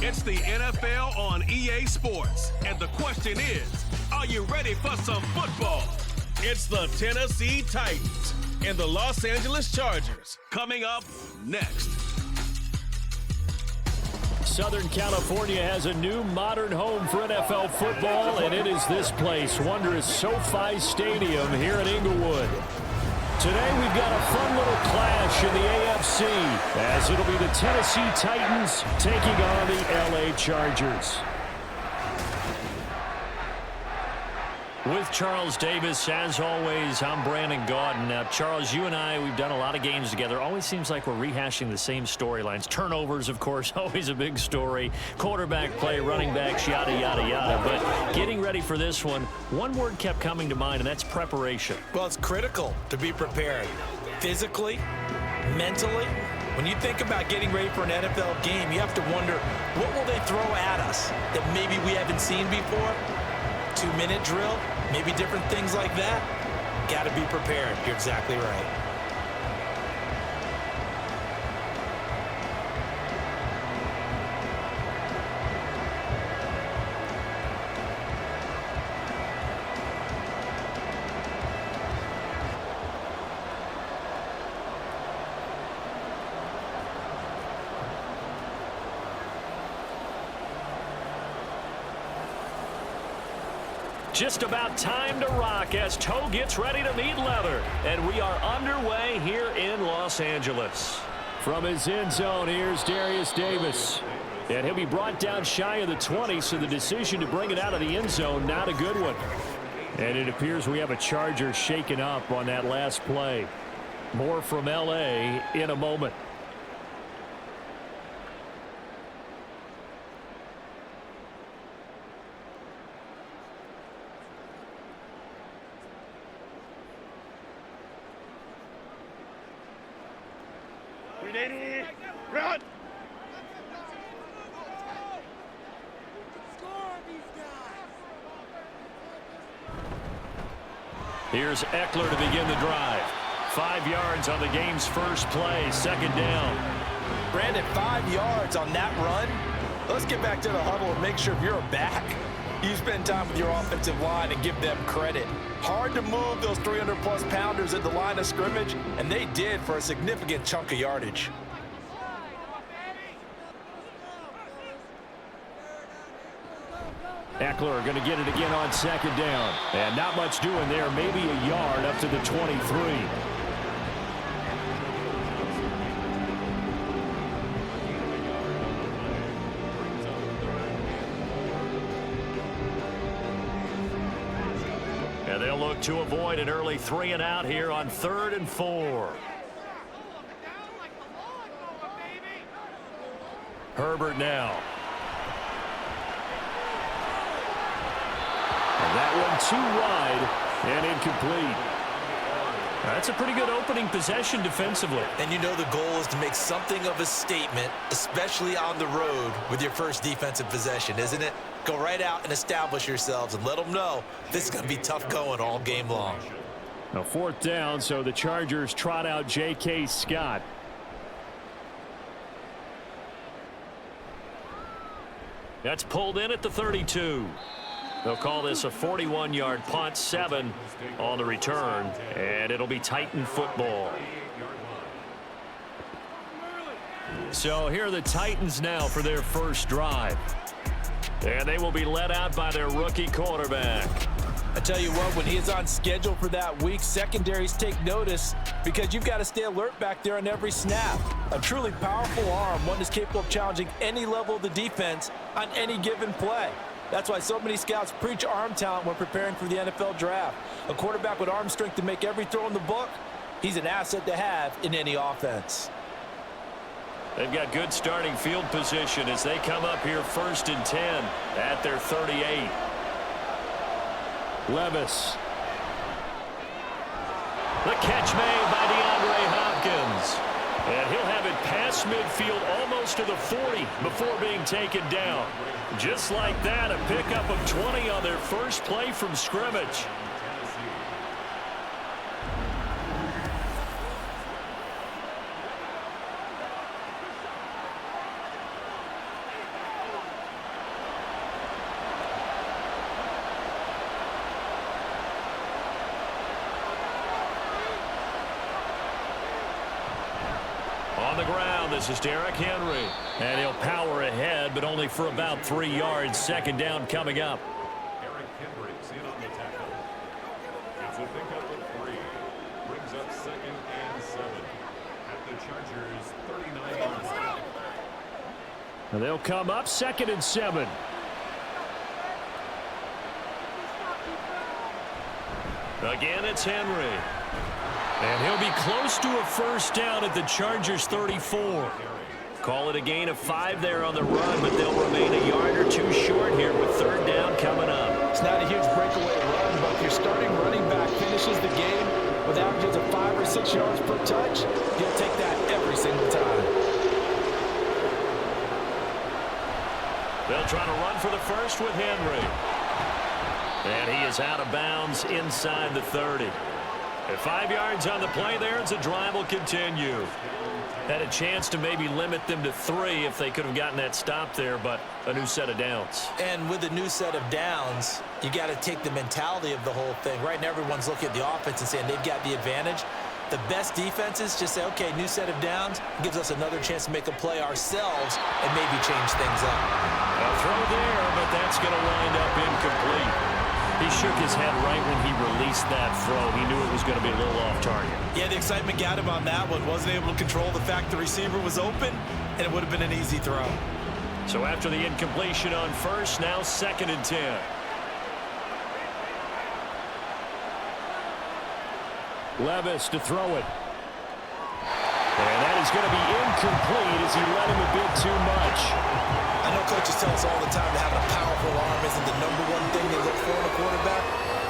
It's the NFL on EA Sports. And the question is, are you ready for some football? It's the Tennessee Titans and the Los Angeles Chargers coming up next. Southern California has a new modern home for NFL football, and it is this place, wondrous SoFi Stadium here in Inglewood. Today we've got a fun little clash in the AFC, as it'll be the Tennessee Titans taking on the LA Chargers. With Charles Davis, as always, I'm Brandon Gaudin. Now, Charles, you and I, we've done a lot of games together. Always seems like we're rehashing the same storylines. Turnovers, of course, always a big story. Quarterback play, running backs, yada, yada, yada. But getting ready for this one word kept coming to mind, and that's preparation. Well, it's critical to be prepared. Physically, mentally. When you think about getting ready for an NFL game, you have to wonder, what will they throw at us that maybe we haven't seen before? 2-minute drill, maybe different things like that. Got to be prepared. You're exactly right. Just about time to rock as toe gets ready to meet leather. And we are underway here in Los Angeles. From his end zone, here's Darius Davis. And he'll be brought down shy of the 20, so the decision to bring it out of the end zone, not a good one. And it appears we have a Charger shaken up on that last play. More from LA in a moment. Run! Here's Eckler to begin the drive. 5 yards on the game's first play, second down. Brandon, 5 yards on that run. Let's get back to the huddle and make sure if you're back, you spend time with your offensive line and give them credit. Hard to move those 300-plus pounders at the line of scrimmage, and they did for a significant chunk of yardage. Eckler going to get it again on second down. And not much doing there, maybe a yard up to the 23. And they'll look to avoid an early 3 and out here on 3rd and 4. Herbert now. That one too wide and incomplete. That's a pretty good opening possession defensively. And you know the goal is to make something of a statement, especially on the road with your first defensive possession, isn't it? Go right out and establish yourselves and let them know this is going to be tough going all game long. Now 4th down, so the Chargers trot out J.K. Scott. That's pulled in at the 32. They'll call this a 41-yard punt, 7 on the return, and it'll be Titan football. So here are the Titans now for their first drive. And they will be led out by their rookie quarterback. I tell you what, when he is on schedule for that week, secondaries take notice because you've got to stay alert back there on every snap. A truly powerful arm, one that's capable of challenging any level of the defense on any given play. That's why so many scouts preach arm talent when preparing for the NFL draft. A quarterback with arm strength to make every throw in the book, he's an asset to have in any offense. They've got good starting field position as they come up here 1st and 10 at their 38. Levis. The catch made by DeAndre Hopkins. And he'll have it past midfield almost to the 40 before being taken down. Just like that, a pickup of 20 on their first play from scrimmage. On the ground, this is Derrick Henry. And he'll power ahead, but only for about 3 yards. Second down coming up. Derrick Henry's in on the tackle. It's a pickup of 3. Brings up 2nd and 7. At the Chargers' 39-yard line. And they'll come up 2nd and 7. Again, it's Henry. And he'll be close to a first down at the Chargers' 34. Call it a gain of 5 there on the run, but they'll remain a yard or 2 short here with 3rd down coming up. It's not a huge breakaway run, but if your starting running back finishes the game with averages of 5 or 6 yards per touch, he'll take that every single time. They'll try to run for the first with Henry. And he is out of bounds inside the 30. At 5 yards on the play there, as the drive will continue. Had a chance to maybe limit them to 3 if they could have gotten that stop there, but a new set of downs. And with a new set of downs, you got to take the mentality of the whole thing. Right now, everyone's looking at the offense and saying they've got the advantage. The best defenses just say, okay, new set of downs, gives us another chance to make a play ourselves and maybe change things up. A throw there, but that's going to wind up incomplete. He shook his head right when he released that throw. He knew it was going to be a little off target. Yeah, the excitement got him on that one. Wasn't able to control the fact the receiver was open, and it would have been an easy throw. So after the incompletion on first, now 2nd and 10. Levis to throw it. And that is going to be incomplete as he let him a bit too much. I know coaches tell us all the time that having a powerful arm isn't the #1 thing they look for in a quarterback.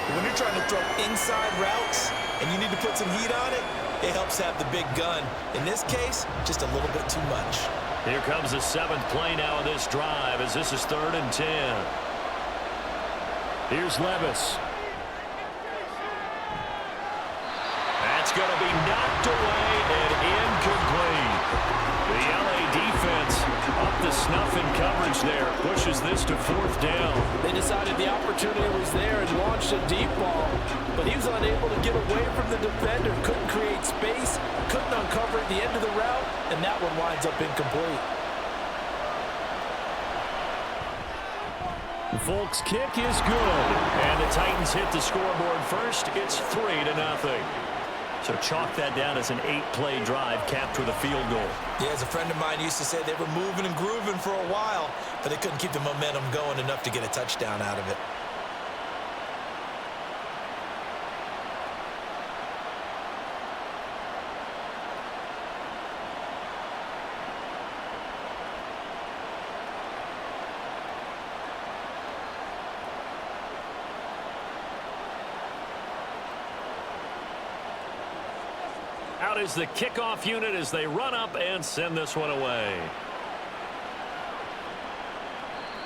But when you're trying to throw inside routes and you need to put some heat on it, it helps have the big gun. In this case, just a little bit too much. Here comes the 7th play now of this drive as this is 3rd and 10. Here's Levis. That's going to be knocked away and incomplete. The LA defense up the snuff in coverage there. Pushes this to 4th down. They decided the opportunity was there and launched a deep ball, but he was unable to get away from the defender. Couldn't create space, couldn't uncover at the end of the route, and that one winds up incomplete. Folk's kick is good, and the Titans hit the scoreboard first. It's 3-0. So chalk that down as an 8-play drive capped with a field goal. Yeah, as a friend of mine used to say, they were moving and grooving for a while, but they couldn't keep the momentum going enough to get a touchdown out of it. Out is the kickoff unit as they run up and send this one away.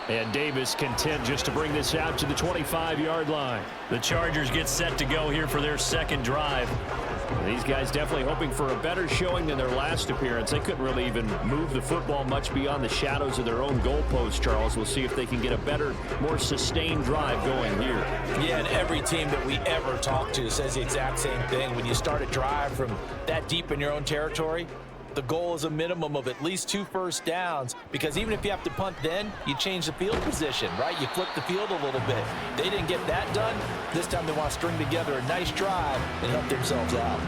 And Davis content just to bring this out to the 25-yard line. The Chargers get set to go here for their 2nd drive. These guys definitely hoping for a better showing than their last appearance. They couldn't really even move the football much beyond the shadows of their own goalpost, Charles. We'll see if they can get a better, more sustained drive going here. Yeah, and every team that we ever talk to says the exact same thing. When you start a drive from that deep in your own territory, the goal is a minimum of at least 2 first downs, because even if you have to punt then, you change the field position, right? You flip the field a little bit. They didn't get that done. This time they want to string together a nice drive and help themselves out.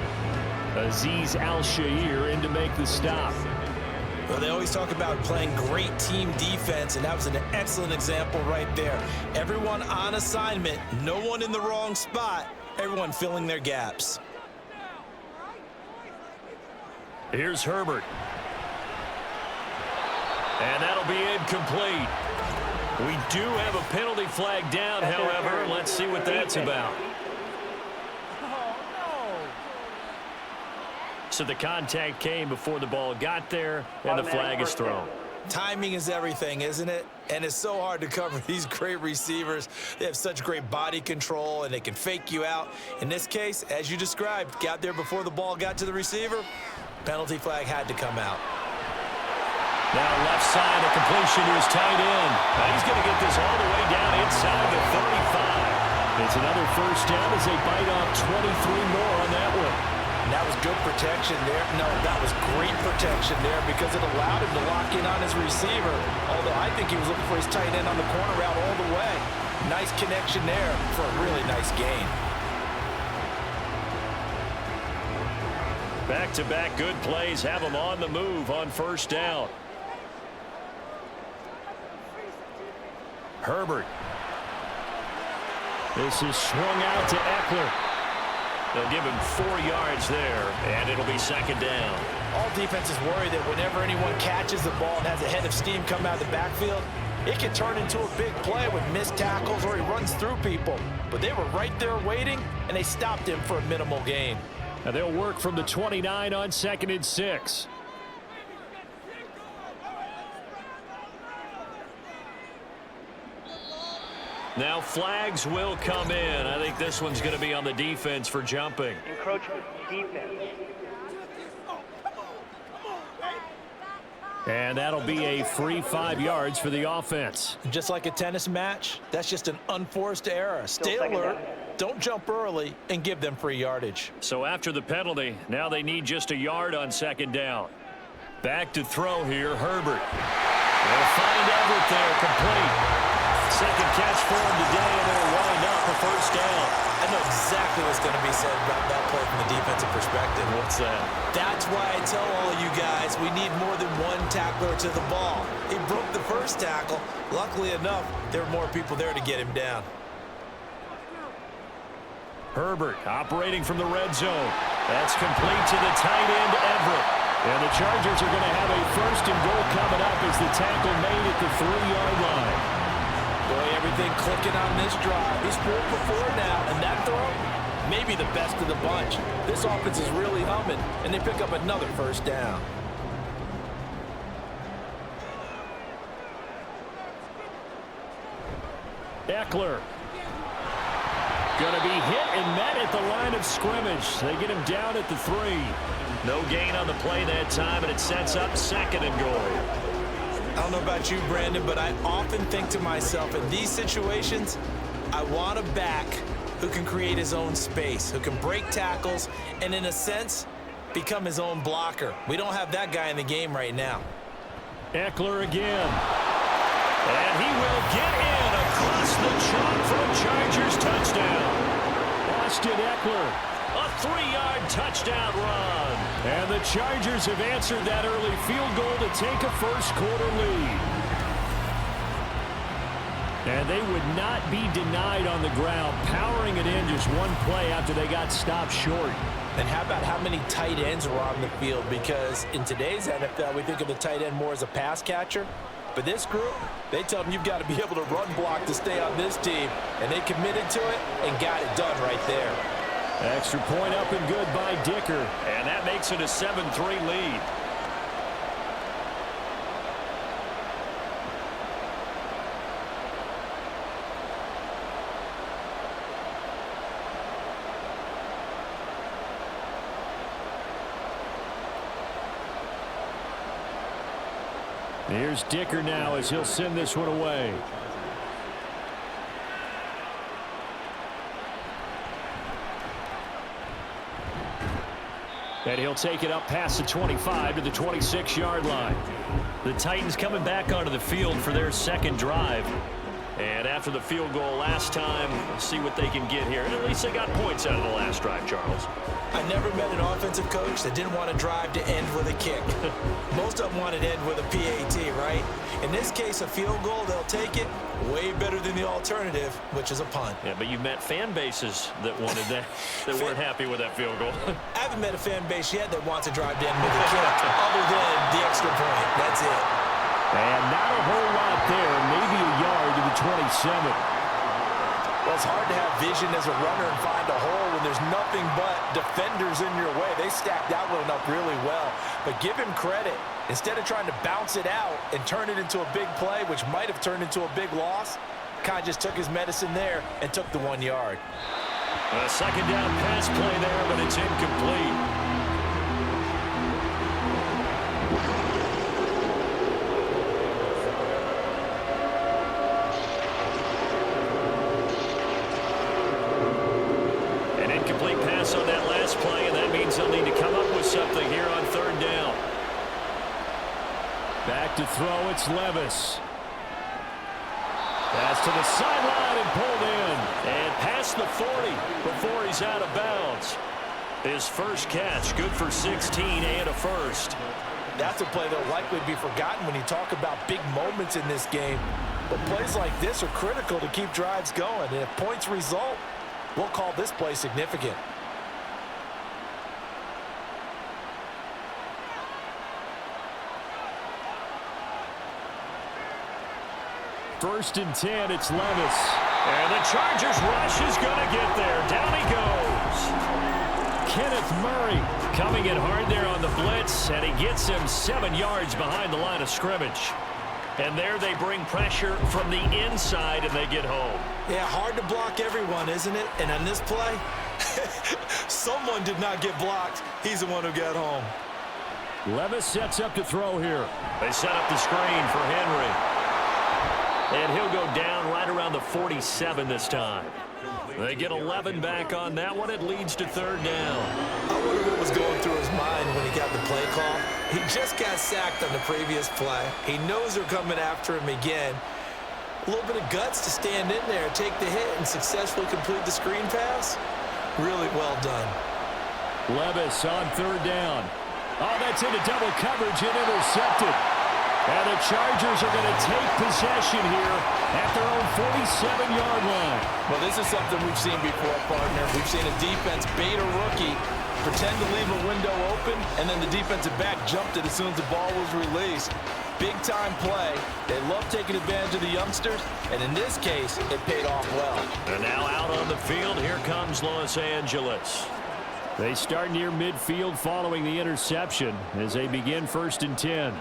Azeez Al-Shaair in to make the stop. Well, they always talk about playing great team defense, and that was an excellent example right there. Everyone on assignment, no one in the wrong spot, everyone filling their gaps. Here's Herbert. And that'll be incomplete. We do have a penalty flag down, however. Let's see what that's about. So the contact came before the ball got there, and the flag is thrown. Timing is everything, isn't it? And it's so hard to cover these great receivers. They have such great body control, and they can fake you out. In this case, as you described, got there before the ball got to the receiver. Penalty flag had to come out. Now left side, a completion to his tight end. Now he's going to get this all the way down inside the 35. It's another first down as they bite off 23 more on that one. And that was good protection there. No, that was great protection there because it allowed him to lock in on his receiver. Although I think he was looking for his tight end on the corner route all the way. Nice connection there for a really nice gain. Back-to-back good plays have him on the move on first down. Herbert. This is swung out to Eckler. They'll give him 4 yards there, and it'll be second down. All defenses worry that whenever anyone catches the ball and has a head of steam come out of the backfield, it can turn into a big play with missed tackles or he runs through people. But they were right there waiting, and they stopped him for a minimal gain. And they'll work from the 29 on 2nd and 6. Now flags will come in. I think this one's going to be on the defense for jumping. Encroachment, defense. And that'll be a free 5 yards for the offense. Just like a tennis match, that's just an unforced error. Stay alert, don't jump early, and give them free yardage. So after the penalty, now they need just a yard on 2nd down. Back to throw here, Herbert. They'll find Everett there, complete. Second catch for him today, and they'll wind up a first down. I know exactly what's going to be said about that play from the defensive perspective. What's that? That's why I tell all you guys we need more than one tackler to the ball. He broke the first tackle. Luckily enough, there were more people there to get him down. Herbert operating from the red zone. That's complete to the tight end, Everett. And the Chargers are going to have a 1st and goal coming up as the tackle made at the 3-yard line. Boy, everything clicking on this drive. He's scored before now, and that throw, maybe the best of the bunch. This offense is really humming, and they pick up another first down. Eckler. Going to be hit and met at the line of scrimmage. They get him down at the 3. No gain on the play that time, and it sets up 2nd and goal. I don't know about you, Brandon, but I often think to myself, in these situations, I want a back who can create his own space, who can break tackles, and in a sense, become his own blocker. We don't have that guy in the game right now. Eckler again. And he will get in across the chalk for a Chargers touchdown. Austin Eckler. A 3-yard touchdown run. And the Chargers have answered that early field goal to take a first-quarter lead. And they would not be denied on the ground, powering it in just one play after they got stopped short. And how about how many tight ends were on the field? Because in today's NFL, we think of the tight end more as a pass catcher. But this group, they tell them you've got to be able to run block to stay on this team. And they committed to it and got it done right there. Extra point up and good by Dicker. And that makes it a 7-3 lead. Here's Dicker now as he'll send this one away. And he'll take it up past the 25 to the 26-yard line. The Titans coming back onto the field for their 2nd drive. And after the field goal last time, we'll see what they can get here. And at least they got points out of the last drive, Charles. I never met an offensive coach that didn't want to drive to end with a kick. Most of them wanted to end with a PAT, right? In this case, a field goal, they'll take it. Way better than the alternative, which is a punt. Yeah, but you've met fan bases that wanted that, that weren't happy with that field goal. I haven't met a fan base yet that wants to drive to end with a kick, other than the extra point. That's it. And not a whole lot there, maybe a yard to the 27. Well, it's hard to have vision as a runner and find a hole when there's nothing but defenders in your way. They stacked that one up really well. But give him credit. Instead of trying to bounce it out and turn it into a big play, which might have turned into a big loss, kind of just took his medicine there and took the 1 yard. A 2nd down pass play there, but it's incomplete. On that last play, and that means they'll need to come back to throw. It's Levis. Pass to the sideline and pulled in. And past the 40 before he's out of bounds. His first catch, good for 16 and a first. That's a play that will likely be forgotten when you talk about big moments in this game. But plays like this are critical to keep drives going. And if points result, we'll call this play significant. First and 10, it's Levis. And the Chargers rush is going to get there. Down he goes. Kenneth Murray coming in hard there on the blitz, and he gets him 7 yards behind the line of scrimmage. And there they bring pressure from the inside, and they get home. Yeah, hard to block everyone, isn't it? And on this play, someone did not get blocked. He's the one who got home. Levis sets up to throw here. They set up the screen for Henry. And he'll go down right around the 47 this time. They get 11 back on that one. It leads to third down. I wonder what was going through his mind when he got the play call. He just got sacked on the previous play. He knows they're coming after him again. A little bit of guts to stand in there, take the hit, and successfully complete the screen pass. Really well done. Levis on third down. Oh, that's into double coverage and intercepted. And the Chargers are going to take possession here at their own 47-yard line. Well, this is something we've seen before, partner. We've seen a defense bait a rookie, pretend to leave a window open, and then the defensive back jumped it as soon as the ball was released. Big-time play. They love taking advantage of the youngsters, and in this case, it paid off well. And now out on the field, here comes Los Angeles. They start near midfield following the interception as they begin first and 10.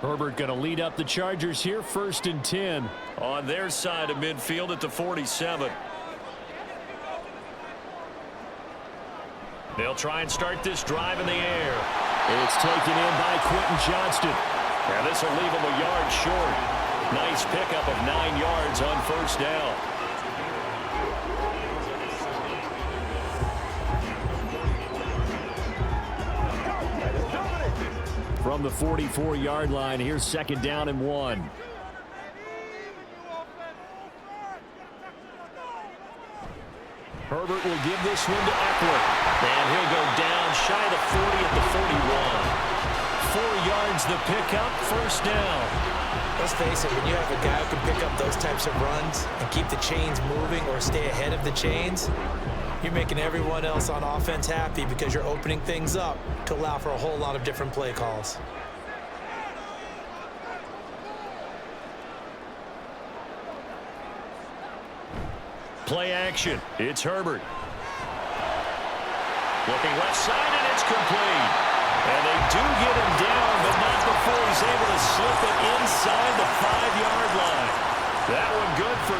Herbert going to lead up the Chargers here, first and 10 on their side of midfield at the 47. They'll try and start this drive in the air. It's taken in by Quentin Johnston. And this will leave him a yard short. Nice pickup of 9 yards on first down. From the 44-yard line, here's second down and 1. Herbert will give this one to Eckler. And he'll go down shy of the 40 at the 41. 4 yards the pickup, first down. Let's face it, when you have a guy who can pick up those types of runs and keep the chains moving or stay ahead of the chains, you're making everyone else on offense happy because you're opening things up to allow for a whole lot of different play calls. Play action. It's Herbert. Looking left side, and it's complete. And they do get him down, but not before he's able to slip it inside the 5-yard line. That one good for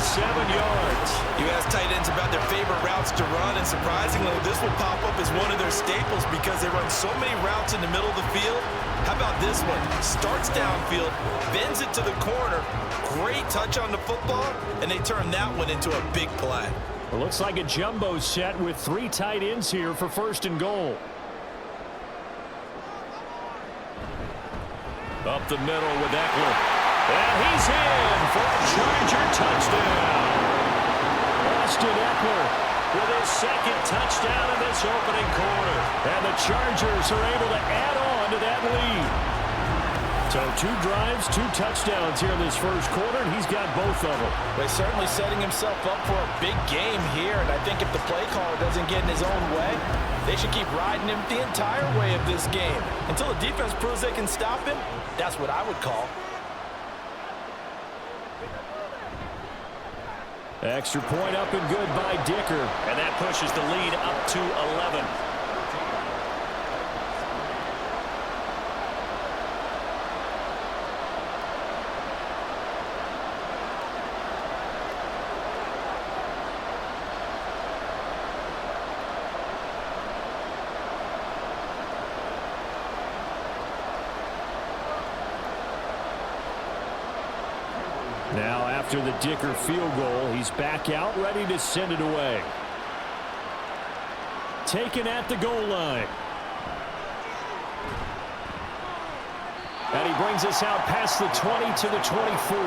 37 yards. You ask tight ends about their favorite routes to run, and surprisingly, this will pop up as one of their staples because they run so many routes in the middle of the field. How about this one? Starts downfield, bends it to the corner, great touch on the football, and they turn that one into a big play. It looks like a jumbo set with 3 tight ends here for first and goal. Up the middle with Eckler. And he's in for a Charger touchdown. Austin Eckler with his second touchdown in this opening quarter. And the Chargers are able to add on to that lead. So 2 drives, 2 touchdowns here in this first quarter, and he's got both of them. Well, he's certainly setting himself up for a big game here, and I think if the play caller doesn't get in his own way, they should keep riding him the entire way of this game. Until the defense proves they can stop him, that's what I would call. Extra point up and good by Dicker. And that pushes the lead up to 11. Now after the Dicker field goal, he's back out ready to send it away. Taken at the goal line. And he brings us out past the 20 to the 24.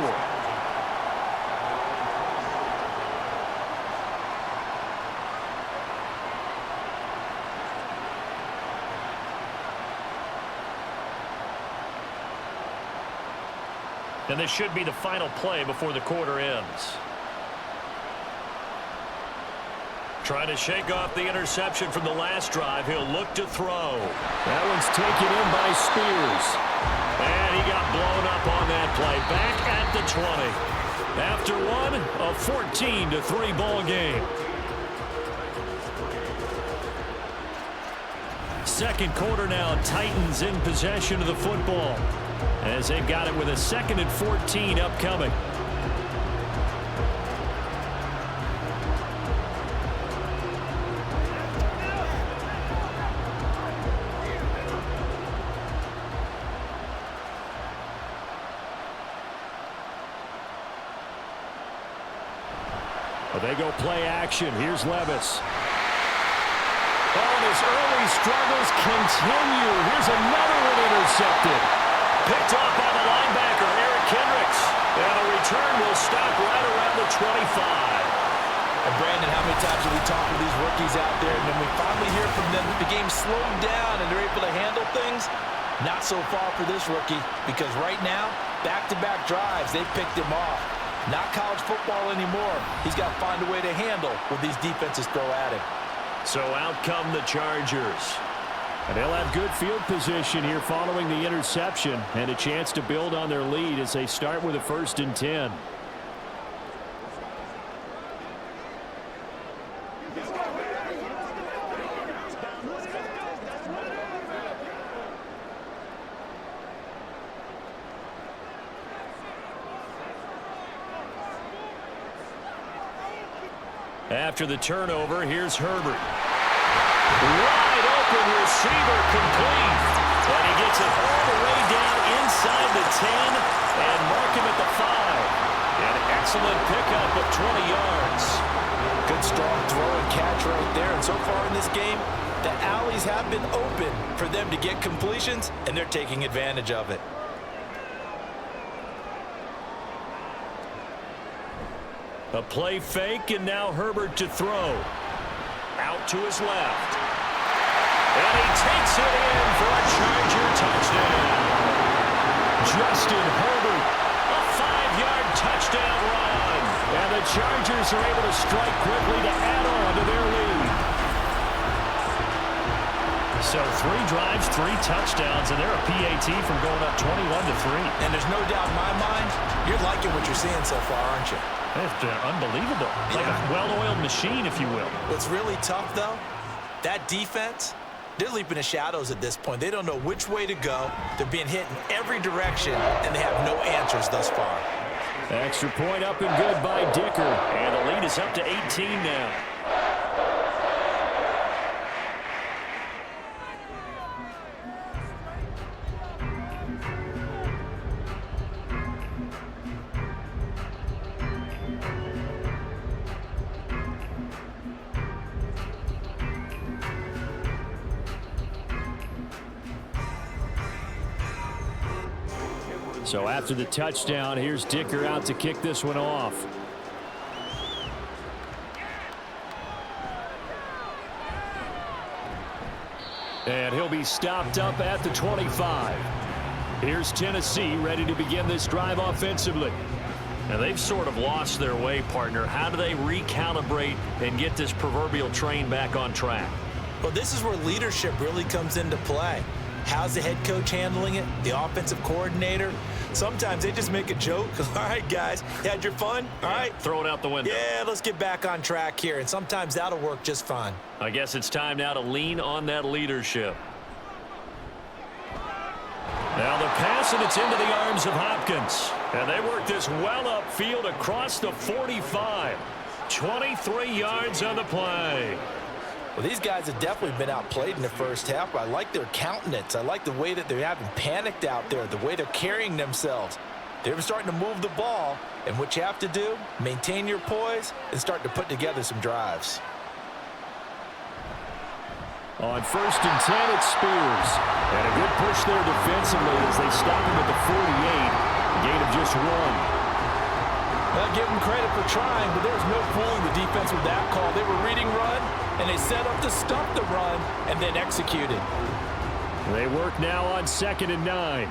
And this should be the final play before the quarter ends. Trying to shake off the interception from the last drive. He'll look to throw. That one's taken in by Spears. And he got blown up on that play. Back at the 20. After one, a 14-3 ball game. Second quarter now, Titans in possession of the football, as they've got it with a 2nd and 14 upcoming. Well, they go play action. Here's Levis. Oh, and his early struggles continue. Here's another one intercepted. Picked off by the linebacker, Eric Kendricks. And the return will stop right around the 25. And Brandon, how many times have we talked to these rookies out there, and then we finally hear from them that the game's slowed down and they're able to handle things? Not so far for this rookie, because right now, back-to-back drives, they've picked him off. Not college football anymore. He's got to find a way to handle what these defenses throw at him. So out come the Chargers. And they'll have good field position here following the interception, and a chance to build on their lead as they start with a 1st and 10. After the turnover, here's Herbert. Wide open receiver, complete. And he gets it all the way down inside the 10 and mark him at the 5. An excellent pickup of 20 yards. Good strong throw and catch right there. And so far in this game, the alleys have been open for them to get completions, and they're taking advantage of it. A play fake, and now Herbert to throw. Out to his left. And he takes it in for a Charger touchdown. Justin Herbert, a 5-yard touchdown run. And the Chargers are able to strike quickly to add on to their lead. So 3 drives, 3 touchdowns, and they're a PAT from going up 21-3. And there's no doubt in my mind, you're liking what you're seeing so far, aren't you? It's unbelievable. Like a well-oiled machine, if you will. What's really tough, though, that defense, they're leaping the shadows at this point. They don't know which way to go. They're being hit in every direction, and they have no answers thus far. Extra point up and good by Dicker. And the lead is up to 18 now. So after the touchdown, here's Dicker out to kick this one off. And he'll be stopped up at the 25. Here's Tennessee ready to begin this drive offensively. Now they've sort of lost their way, partner. How do they recalibrate and get this proverbial train back on track? Well, this is where leadership really comes into play. How's the head coach handling it? The offensive coordinator? Sometimes they just make a joke. All right, guys, you had your fun? All right. Throw it out the window. Yeah, let's get back on track here. And sometimes that'll work just fine. I guess it's time now to lean on that leadership. Now the pass, and it's into the arms of Hopkins. And they work this well upfield across the 45. 23 yards on the play. Well, these guys have definitely been outplayed in the first half, but I like their countenance. I like the way that they haven't panicked out there, the way they're carrying themselves. They were starting to move the ball, and what you have to do, maintain your poise and start to put together some drives. On 1st and 10, it's Spears. And a good push there defensively as they stop him at the 48. A gain of just 1. I'll give them credit for trying, but there was no fooling the defense with that call. They were reading run, and they set up to stop the run and then executed. They work now on 2nd and 9.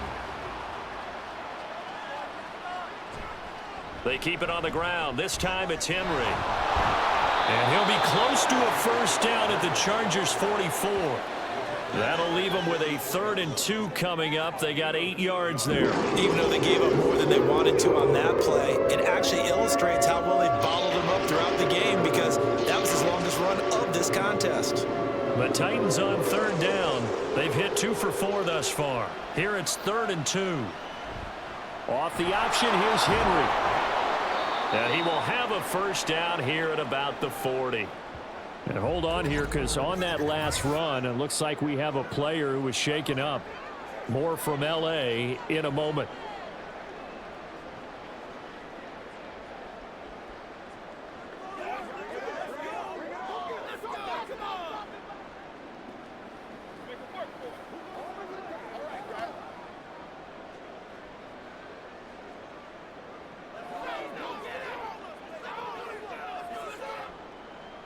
They keep it on the ground. This time it's Henry. And he'll be close to a first down at the Chargers' 44. That'll leave them with a 3rd and 2 coming up. They got 8 yards there. Even though they gave up more than they wanted to on that play, it actually illustrates how well they bottled them up throughout the game because that was his longest run of this contest. The Titans on 3rd down. They've hit 2 for 4 thus far. Here it's 3rd and 2. Off the option, here's Henry. And he will have a first down here at about the 40. And hold on here, because on that last run, it looks like we have a player who was shaken up. More from L.A. in a moment.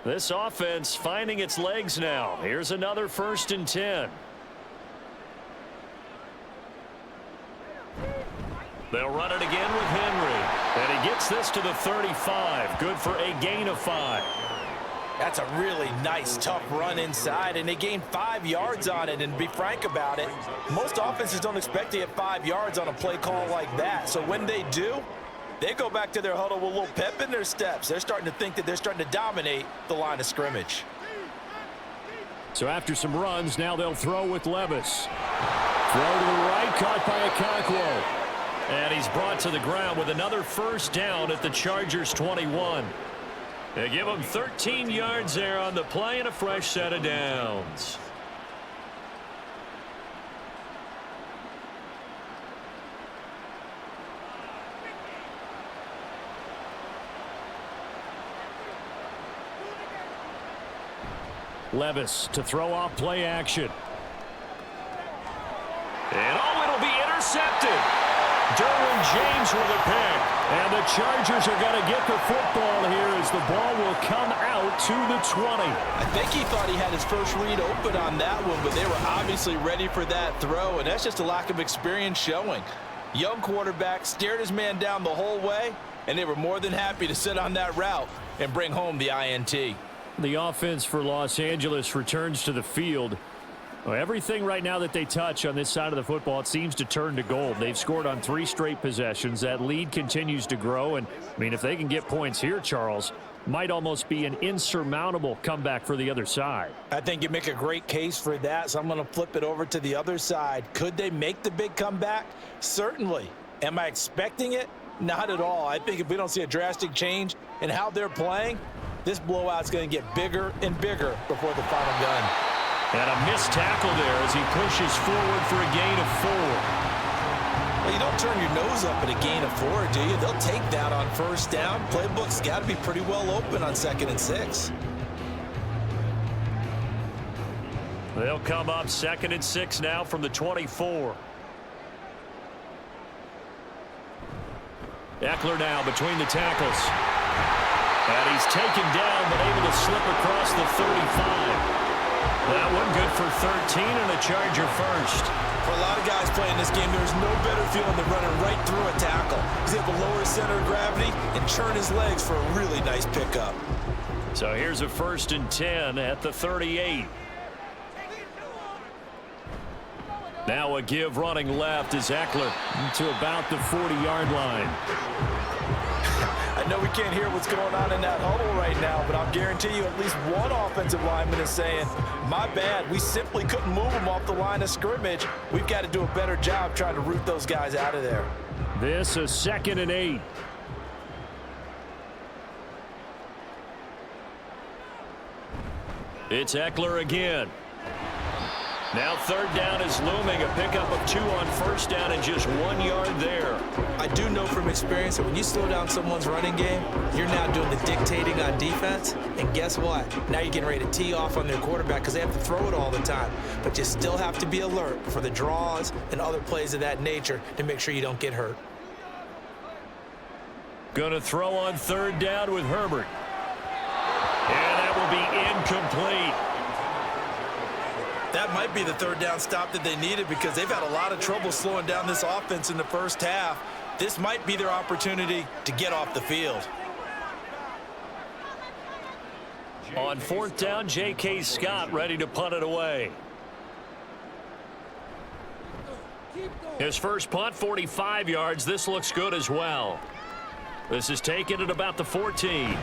This offense finding its legs now. Here's another 1st and 10. They'll run it again with Henry. And he gets this to the 35. Good for a gain of 5. That's a really nice, tough run inside, and they gained 5 yards on it. And to be frank about it, most offenses don't expect to get 5 yards on a play call like that. So when they do, they go back to their huddle with a little pep in their steps. They're starting to think that they're starting to dominate the line of scrimmage. So after some runs, now they'll throw with Levis. Throw to the right, caught by Okonkwo. And he's brought to the ground with another first down at the Chargers' 21. They give him 13 yards there on the play and a fresh set of downs. Levis to throw off play action. And it'll be intercepted. Derwin James with a pick. And the Chargers are going to get the football here as the ball will come out to the 20. I think he thought he had his first read open on that one, but they were obviously ready for that throw, and that's just a lack of experience showing. Young quarterback stared his man down the whole way, and they were more than happy to sit on that route and bring home the INT. The offense for Los Angeles returns to the field. Well, everything right now that they touch on this side of the football, it seems to turn to gold. They've scored on 3 straight possessions. That lead continues to grow. And, I mean, if they can get points here, Charles, might almost be an insurmountable comeback for the other side. I think you make a great case for that, so I'm going to flip it over to the other side. Could they make the big comeback? Certainly. Am I expecting it? Not at all. I think if we don't see a drastic change in how they're playing, this blowout's going to get bigger and bigger before the final gun. And a missed tackle there as he pushes forward for a gain of 4. Well, you don't turn your nose up at a gain of 4, do you? They'll take that on first down. Playbook's got to be pretty well open on 2nd and 6. They'll come up 2nd and 6 now from the 24. Eckler now between the tackles. And he's taken down but able to slip across the 35. That one good for 13 and a Charger first. For a lot of guys playing this game, there's no better feeling than running right through a tackle. He's able to lower his center of gravity and churn his legs for a really nice pickup. So here's a 1st and 10 at the 38. Now a give running left is Eckler to about the 40-yard line. I know we can't hear what's going on in that huddle right now, but I'll guarantee you at least one offensive lineman is saying, my bad, we simply couldn't move them off the line of scrimmage. We've got to do a better job trying to root those guys out of there. This is 2nd and 8. It's Eckler again. Now third down is looming. A pickup of 2 on first down and just 1 yard there. I do know from experience that when you slow down someone's running game, you're now doing the dictating on defense. And guess what? Now you're getting ready to tee off on their quarterback because they have to throw it all the time. But you still have to be alert for the draws and other plays of that nature to make sure you don't get hurt. Going to throw on third down with Herbert. And that will be incomplete. That might be the third down stop that they needed because they've had a lot of trouble slowing down this offense in the first half. This might be their opportunity to get off the field. On fourth down, J.K. Scott ready to punt it away. His first punt, 45 yards. This looks good as well. This is taken at about the 14.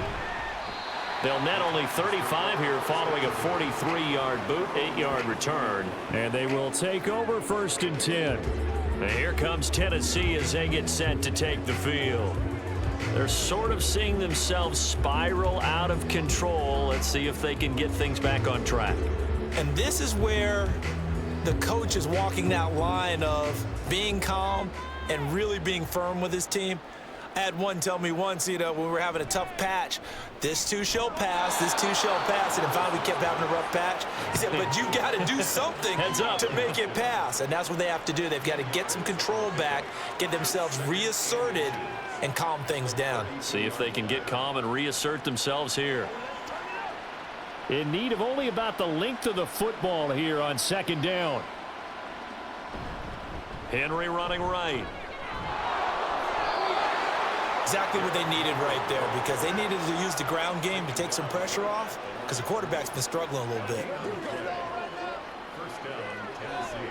They'll net only 35 here following a 43-yard boot, 8-yard return. And they will take over first and 10. And here comes Tennessee as they get set to take the field. They're sort of seeing themselves spiral out of control. Let's see if they can get things back on track. And this is where the coach is walking that line of being calm and really being firm with his team. I had one tell me once, when we were having a tough patch, this too shall pass, this too shall pass, and finally we kept having a rough patch. He said, but you got to do something to make it pass, and that's what they have to do. They've got to get some control back, get themselves reasserted, and calm things down. See if they can get calm and reassert themselves here. In need of only about the length of the football here on second down. Henry running right. Exactly what they needed right there because they needed to use the ground game to take some pressure off because the quarterback's been struggling a little bit. First down, Tennessee.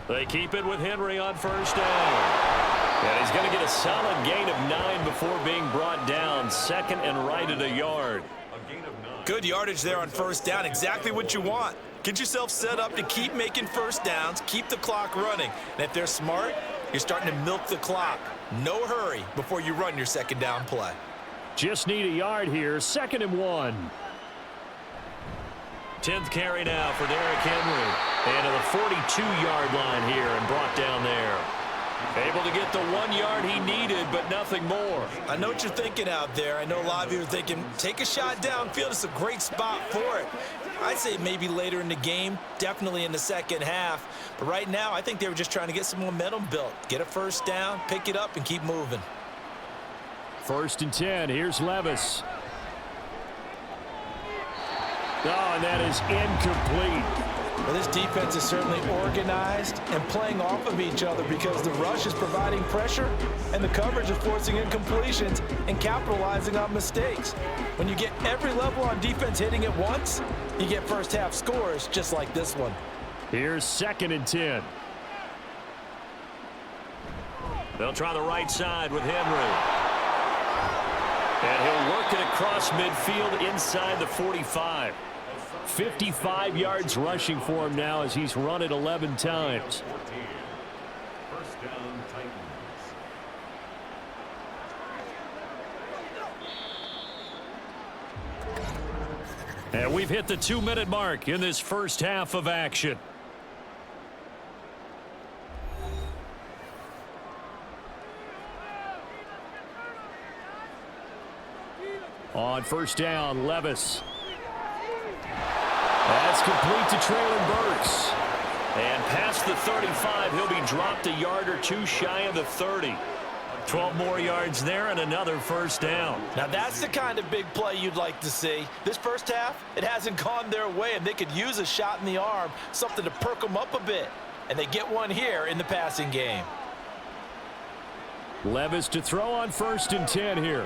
They keep it with Henry on first down. And he's going to get a solid gain of 9 before being brought down. Second and right at a yard. Good yardage there on first down. Exactly what you want. Get yourself set up to keep making first downs, keep the clock running. And if they're smart, you're starting to milk the clock. No hurry before you run your second down play. Just need a yard here. Second and 1. 10th carry now for Derrick Henry. And to the 42-yard line here and brought down there. Able to get the 1 yard he needed, but nothing more. I know what you're thinking out there. I know a lot of you are thinking, take a shot downfield. It's a great spot for it. I'd say maybe later in the game, definitely in the second half. But right now, I think they were just trying to get some momentum built. Get a first down, pick it up, and keep moving. First and 10. Here's Levis. Oh, and that is incomplete. Well, this defense is certainly organized and playing off of each other because the rush is providing pressure and the coverage is forcing incompletions and capitalizing on mistakes. When you get every level on defense hitting at once, you get first half scores just like this one. Here's second and 10. They'll try the right side with Henry. And he'll work it across midfield inside the 45. 55 yards rushing for him now as he's run it 11 times. First down, Titans. And we've hit the 2-minute mark in this first half of action. On first down, Levis. That's complete to Traylon Burks. And past the 35, he'll be dropped a yard or two shy of the 30. 12 more yards there and another first down. Now that's the kind of big play you'd like to see. This first half, it hasn't gone their way, and they could use a shot in the arm, something to perk them up a bit. And they get one here in the passing game. Levis to throw on first and 10 here.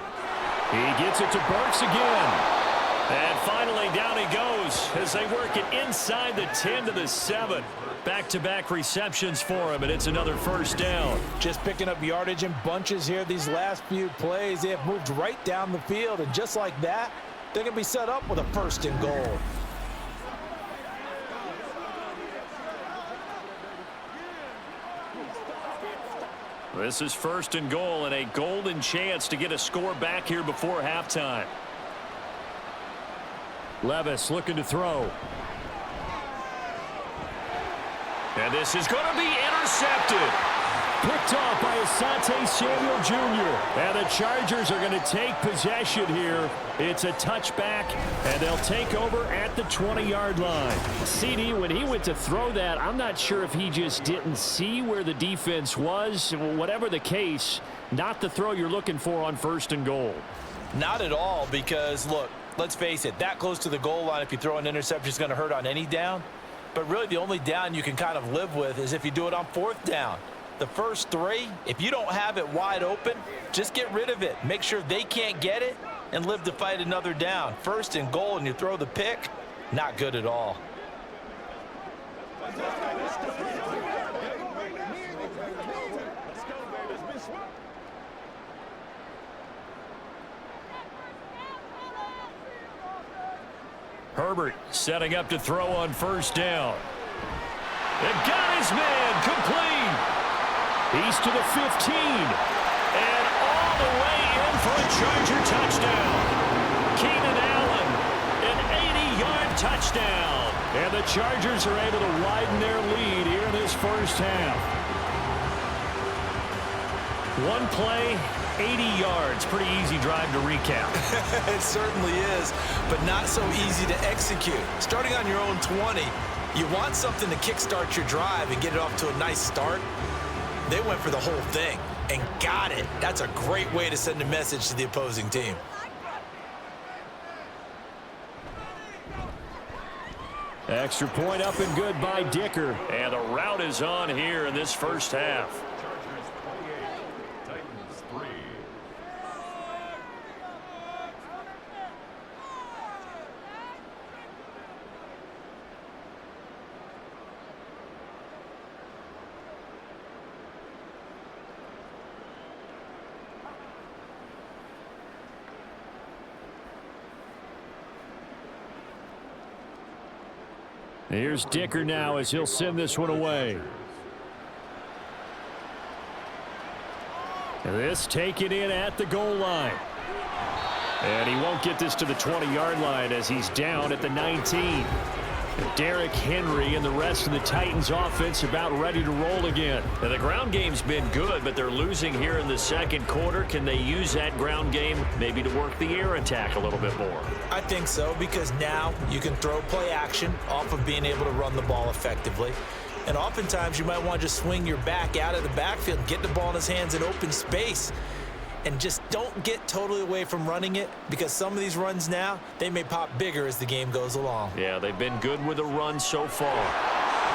He gets it to Burks again. And finally, down he goes as they work it inside the 10 to the 7. Back-to-back receptions for him, and it's another first down. Just picking up yardage in bunches here these last few plays. They have moved right down the field, and just like that, they're going to be set up with a first and goal. This is 1st and goal and a golden chance to get a score back here before halftime. Levis looking to throw. And this is going to be intercepted. Picked off by Asante Samuel Jr. And the Chargers are going to take possession here. It's a touchback, and they'll take over at the 20-yard line. CD, when he went to throw that, I'm not sure if he just didn't see where the defense was. Whatever the case, not the throw you're looking for on 1st and goal. Not at all, because, look, let's face it, that close to the goal line, if you throw an interception, is going to hurt on any down. But really, the only down you can kind of live with is if you do it on 4th down. The first 3, if you don't have it wide open, just get rid of it. Make sure they can't get it and live to fight another down. 1st and goal and you throw the pick, not good at all. Herbert setting up to throw on 1st down. And got his man complete. He's to the 15, and all the way in for a Charger touchdown. Keenan Allen, an 80-yard touchdown. And the Chargers are able to widen their lead here in this first half. One play, 80 yards. Pretty easy drive to recap. It certainly is, but not so easy to execute. Starting on your own 20, you want something to kickstart your drive and get it off to a nice start. They went for the whole thing and got it. That's a great way to send a message to the opposing team. Extra point up and good by Dicker. And the route is on here in this first half. Chargers 28, Titans 3. Here's Dicker now as he'll send this one away. And this taken in at the goal line. And he won't get this to the 20-yard line as he's down at the 19. Derrick Henry and the rest of the Titans offense about ready to roll again. Now, the ground game's been good, but they're losing here in the second quarter. Can they use that ground game maybe to work the air attack a little bit more? I think so, because now you can throw play action off of being able to run the ball effectively. And oftentimes you might want to just swing your back out of the backfield, get the ball in his hands in open space. And just don't get totally away from running it, because some of these runs now, they may pop bigger as the game goes along. Yeah, they've been good with the run so far.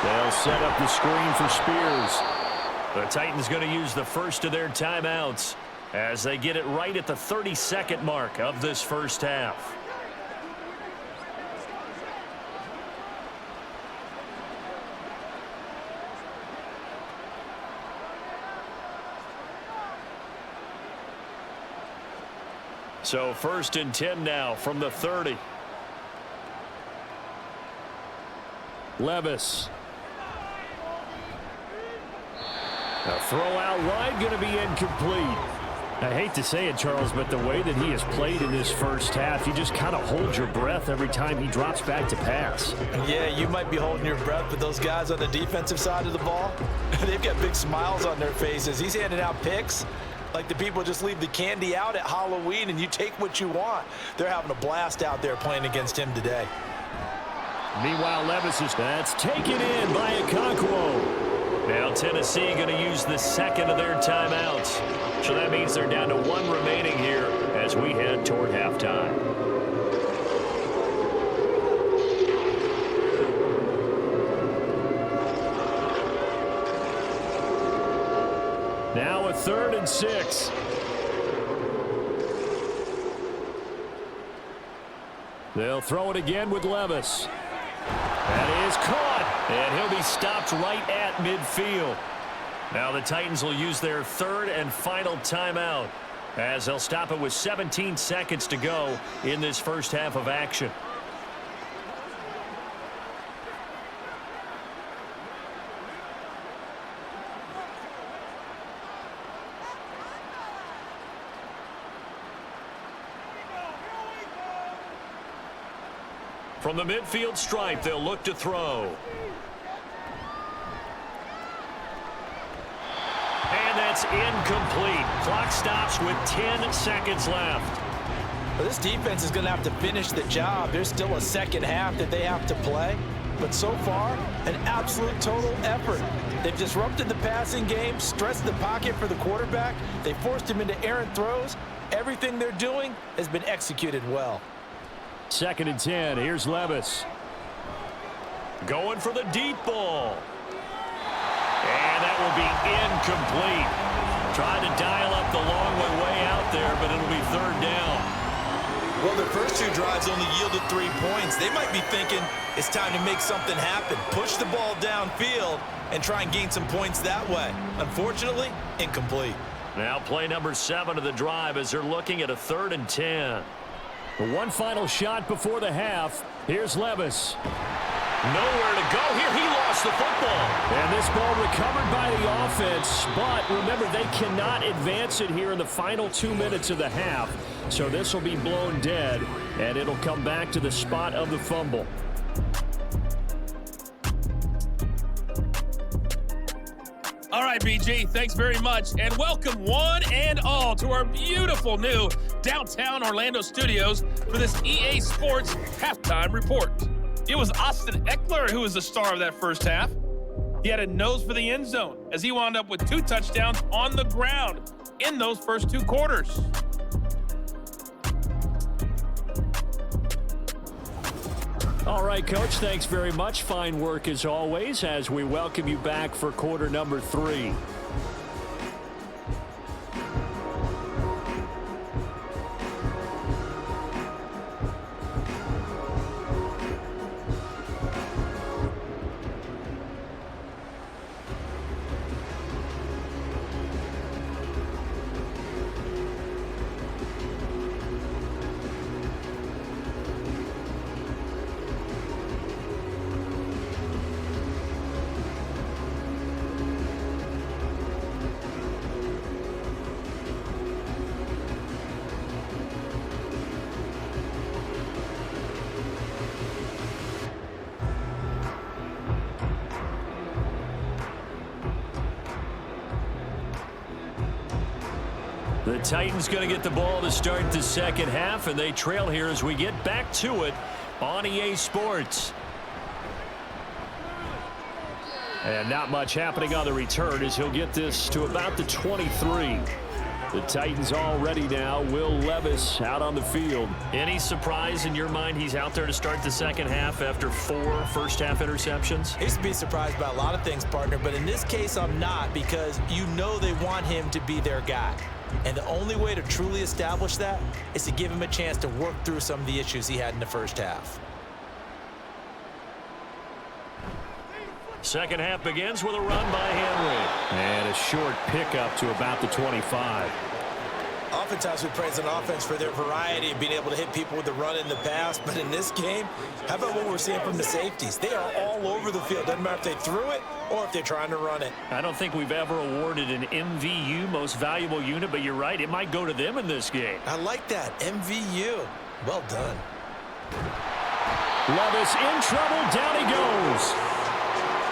They'll set up the screen for Spears. The Titans going to use the first of their timeouts as they get it right at the 30-second mark of this first half. So 1st and 10 now from the 30. Levis. A throw out wide going to be incomplete. I hate to say it, Charles, but the way that he has played in this first half, you just kind of hold your breath every time he drops back to pass. Yeah, you might be holding your breath, but those guys on the defensive side of the ball, they've got big smiles on their faces. He's handing out picks like the people just leave the candy out at Halloween and you take what you want. They're having a blast out there playing against him today. Meanwhile, Levis is that's taken in by Okonkwo. Now Tennessee going to use the second of their timeouts. So that means they're down to one remaining here as we head toward halftime. Now a 3rd and 6. They'll throw it again with Levis. That is caught, and he'll be stopped right at midfield. Now the Titans will use their 3rd and final timeout as they'll stop it with 17 seconds to go in this first half of action. From the midfield stripe, they'll look to throw. And that's incomplete. Clock stops with 10 seconds left. Well, this defense is going to have to finish the job. There's still a second half that they have to play. But so far, an absolute total effort. They've disrupted the passing game, stressed the pocket for the quarterback. They forced him into errant throws. Everything they're doing has been executed well. 2nd and 10. Here's Levis. Going for the deep ball. And that will be incomplete. Tried to dial up the long way out there, but it'll be 3rd down. Well, the first 2 drives only yielded 3 points. They might be thinking it's time to make something happen. Push the ball downfield and try and gain some points that way. Unfortunately, incomplete. Now play number 7 of the drive as they're looking at a 3rd and 10. One final shot before the half. Here's Levis. Nowhere to go here. He lost the football. And this ball recovered by the offense. But remember, they cannot advance it here in the final 2 minutes of the half. So this will be blown dead, and it'll come back to the spot of the fumble. All right, BG, thanks very much. And welcome one and all to our beautiful new downtown Orlando studios for this EA Sports Halftime Report. It was Austin Eckler who was the star of that first half. He had a nose for the end zone as he wound up with 2 touchdowns on the ground in those first 2 quarters. All right, Coach, thanks very much. Fine work as always as we welcome you back for quarter number 3. The Titans going to get the ball to start the second half, and they trail here as we get back to it on EA Sports. And not much happening on the return as he'll get this to about the 23. The Titans all ready now. Will Levis out on the field. Any surprise in your mind he's out there to start the second half after 4 first-half interceptions? I used to be surprised by a lot of things, partner, but in this case I'm not, because you know they want him to be their guy. And the only way to truly establish that is to give him a chance to work through some of the issues he had in the first half. Second half begins with a run by Henry. And a short pickup to about the 25. Oftentimes we praise an offense for their variety of being able to hit people with the run in the pass, but in this game, how about what we're seeing from the safeties? They are all over the field. Doesn't matter if they threw it or if they're trying to run it. I don't think we've ever awarded an MVU, most valuable unit, but you're right, it might go to them in this game. I like that, MVU. Well done. Levis in trouble, down he goes.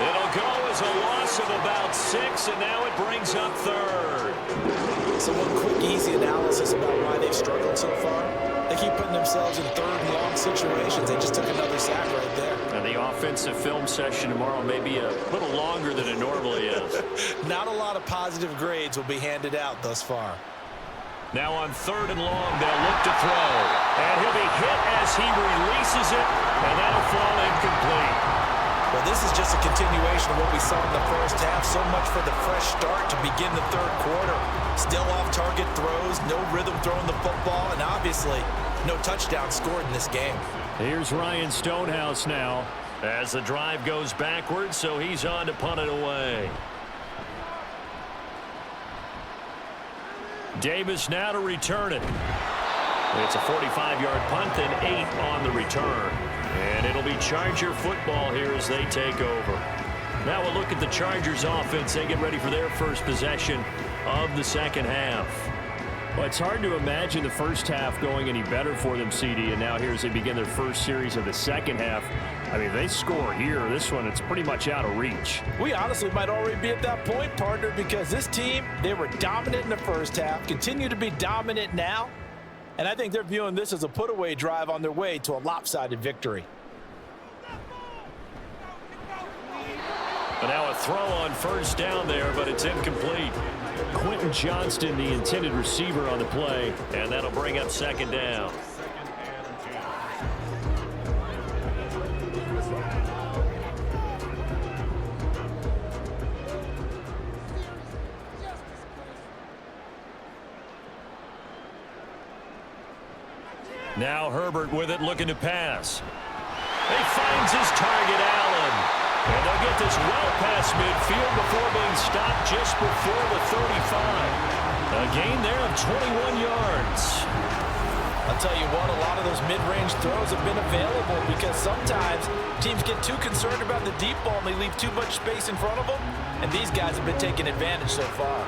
It'll go as a loss of about 6, and now it brings up 3rd. So one quick, easy analysis about why they've struggled so far. They keep putting themselves in 3rd and long situations. They just took another sack right there. And the offensive film session tomorrow may be a little longer than it normally is. Not a lot of positive grades will be handed out thus far. Now on 3rd and long, they'll look to throw. And he'll be hit as he releases it, and that'll fall incomplete. Well, this is just a continuation of what we saw in the first half. So much for the fresh start to begin the 3rd quarter. Still off-target throws, no rhythm throwing the football, and obviously no touchdown scored in this game. Here's Ryan Stonehouse now as the drive goes backwards, so he's on to punt it away. Davis now to return it. It's a 45-yard punt and 8 on the return. And it'll be Charger football here as they take over. Now we'll look at the Chargers offense. They get ready for their first possession of the second half. Well, it's hard to imagine the first half going any better for them, CD, and now here as they begin their first series of the second half. I mean, if they score here, this one, it's pretty much out of reach. We honestly might already be at that point, partner, because this team, they were dominant in the first half, continue to be dominant now, and I think they're viewing this as a put-away drive on their way to a lopsided victory. But now a throw on first down there, but it's incomplete. Quentin Johnston, the intended receiver on the play, and that'll bring up second down. Now Herbert with it, looking to pass. He finds his target, Allen. And they'll get this well past midfield before being stopped just before the 35. A gain there of 21 yards. I'll tell you what, a lot of those mid-range throws have been available because sometimes teams get too concerned about the deep ball and they leave too much space in front of them. And these guys have been taking advantage so far.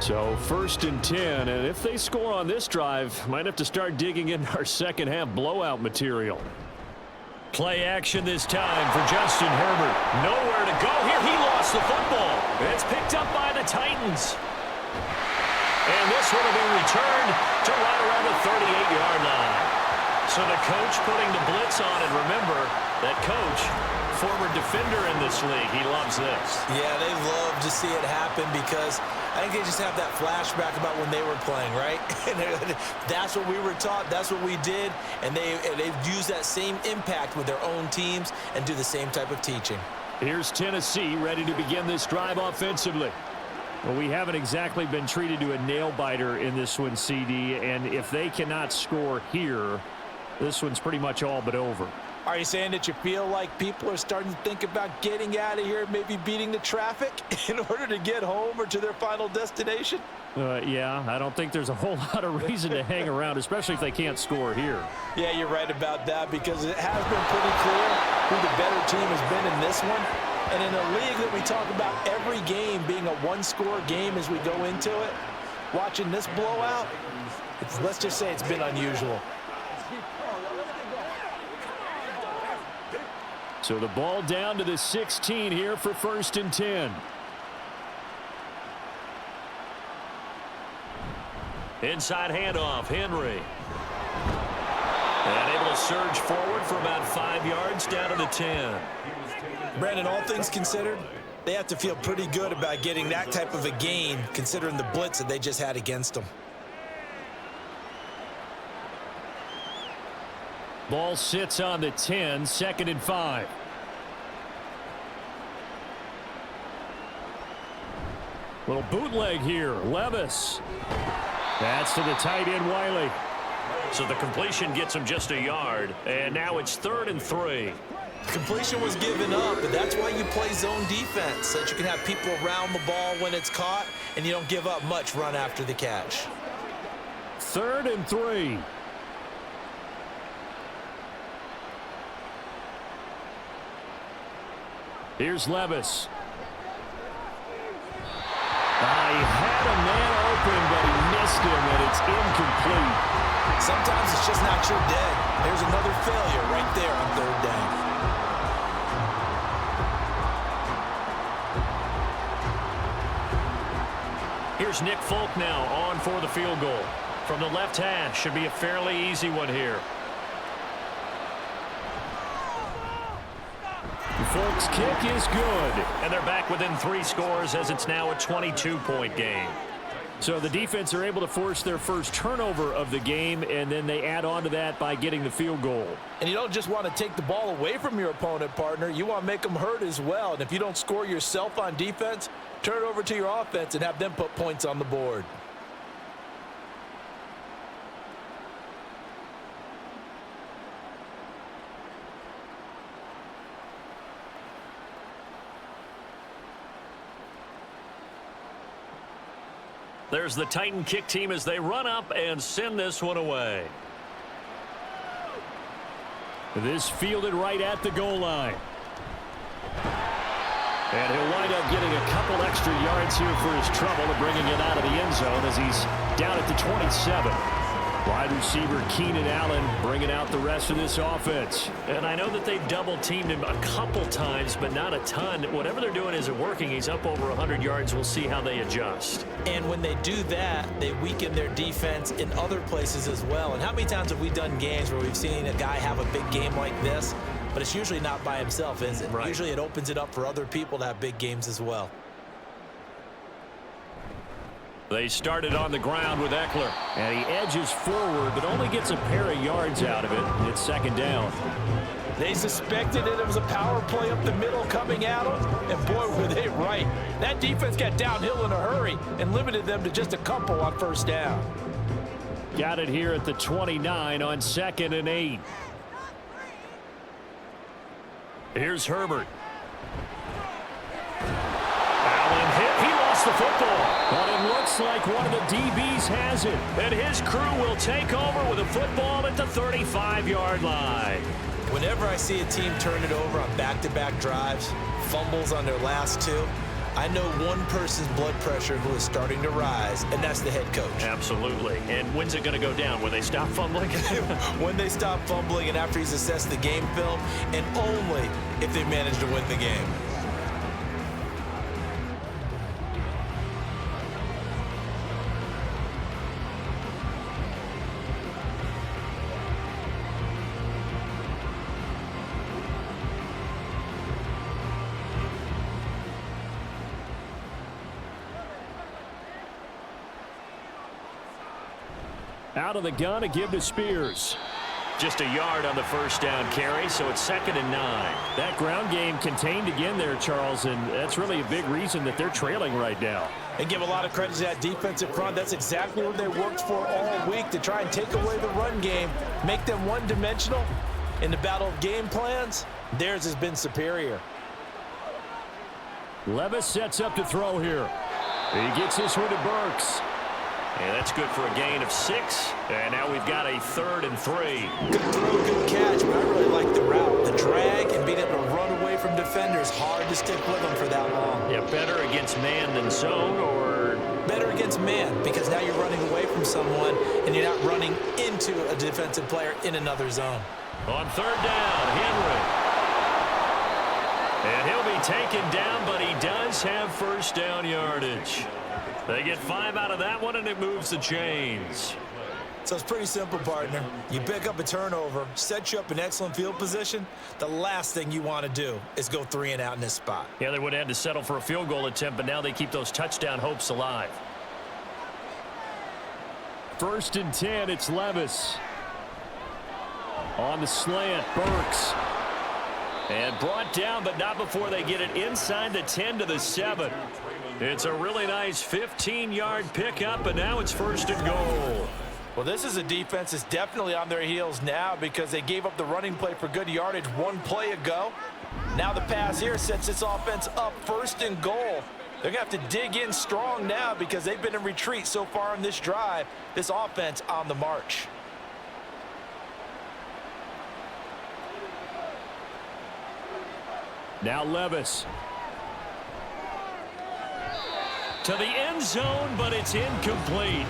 So first and 10, and if they score on this drive, might have to start digging in our second half blowout material. Play action this time for Justin Herbert. Nowhere to go here. He lost the football. It's picked up by the Titans. And this one will be returned to right around the 38-yard line. So the coach putting the blitz on, and remember, that coach, former defender in this league, he loves this. Yeah, they love to see it happen because I think they just have that flashback about when they were playing, right? That's what we were taught. That's what we did. And they've used that same impact with their own teams and do the same type of teaching. Here's Tennessee ready to begin this drive offensively. Well, we haven't exactly been treated to a nail-biter in this one, CD. And if they cannot score here, this one's pretty much all but over. Are you saying that you feel like people are starting to think about getting out of here, maybe beating the traffic in order to get home or to their final destination? Yeah, I don't think there's a whole lot of reason to hang around, especially if they can't score here. Yeah, you're right about that because it has been pretty clear who the better team has been in this one. And in a league that we talk about every game being a one-score game as we go into it, watching this blowout, let's just say it's been unusual. So the ball down to the 16 here for first and 10. Inside handoff, Henry. And able to surge forward for about 5 yards down to the 10. Brandon, all things considered, they have to feel pretty good about getting that type of a gain considering the blitz that they just had against them. Ball sits on the 10, second and 5. Little bootleg here, Levis. That's to the tight end, Wiley. So the completion gets him just a yard, and now it's 3rd and 3. Completion was given up, but that's why you play zone defense, so that you can have people around the ball when it's caught, and you don't give up much run after the catch. 3rd and 3. Here's Levis. He had a man open, but he missed him, and it's incomplete. Sometimes it's just not your day. There's another failure right there on 3rd down. Here's Nick Folk now on for the field goal. From the left hash, should be a fairly easy one here. Folk's kick is good, and they're back within 3 scores as it's now a 22-point game. So the defense are able to force their first turnover of the game, and then they add on to that by getting the field goal. And you don't just want to take the ball away from your opponent, partner. You want to make them hurt as well. And if you don't score yourself on defense, turn it over to your offense and have them put points on the board. There's the Titan kick team as they run up and send this one away. This fielded right at the goal line. And he'll wind up getting a couple extra yards here for his trouble and bringing it out of the end zone as he's down at the 27. Wide receiver Keenan Allen bringing out the rest of this offense. And I know that they've double-teamed him a couple times, but not a ton. Whatever they're doing isn't working. He's up over 100 yards. We'll see how they adjust. And when they do that, they weaken their defense in other places as well. And how many times have we done games where we've seen a guy have a big game like this, but it's usually not by himself, is it? Right. Usually it opens it up for other people to have big games as well. They started on the ground with Eckler. And he edges forward, but only gets a pair of yards out of it. It's second down. They suspected it was a power play up the middle coming at them, and boy, were they right. That defense got downhill in a hurry and limited them to just a couple on first down. Got it here at the 29 on 2nd and 8. Here's Herbert. Allen hit. He lost the football. But it looks like one of the DBs has it. And his crew will take over with a football at the 35-yard line. Whenever I see a team turn it over on back-to-back drives, fumbles on their last two, I know one person's blood pressure who is starting to rise, and that's the head coach. Absolutely. And when's it going to go down? When they stop fumbling? When they stop fumbling and after he's assessed the game film, and only if they manage to win the game. Out of the gun, a give to Spears. Just a yard on the first down carry, so it's 2nd and 9. That ground game contained again there, Charles, and that's really a big reason that they're trailing right now. And give a lot of credit to that defensive front. That's exactly what they worked for all week, to try and take away the run game, make them one-dimensional. In the battle of game plans, theirs has been superior. Levis sets up to throw here. He gets this one to Burks. And that's good for a gain of 6. And now we've got a 3rd and 3. Good throw, good catch, but I really like the route. The drag and being able to run away from defenders, hard to stick with them for that long. Yeah, better against man than zone, or? Better against man, because now you're running away from someone and you're not running into a defensive player in another zone. On 3rd down, Henry. And he'll be taken down, but he does have first down yardage. They get 5 out of that one, and it moves the chains. So it's pretty simple, partner. You pick up a turnover, set you up in excellent field position. The last thing you want to do is go 3 and out in this spot. Yeah, they would have had to settle for a field goal attempt, but now they keep those touchdown hopes alive. 1st and 10, it's Levis. On the slant, Burks. And brought down, but not before they get it inside the 10 to the 7. It's a really nice 15-yard pickup, and now it's 1st and goal. Well, this is a defense that's definitely on their heels now because they gave up the running play for good yardage one play ago. Now the pass here sets this offense up 1st and goal. They're going to have to dig in strong now because they've been in retreat so far in this drive. This offense on the march. Now Levis. To the end zone, but it's incomplete.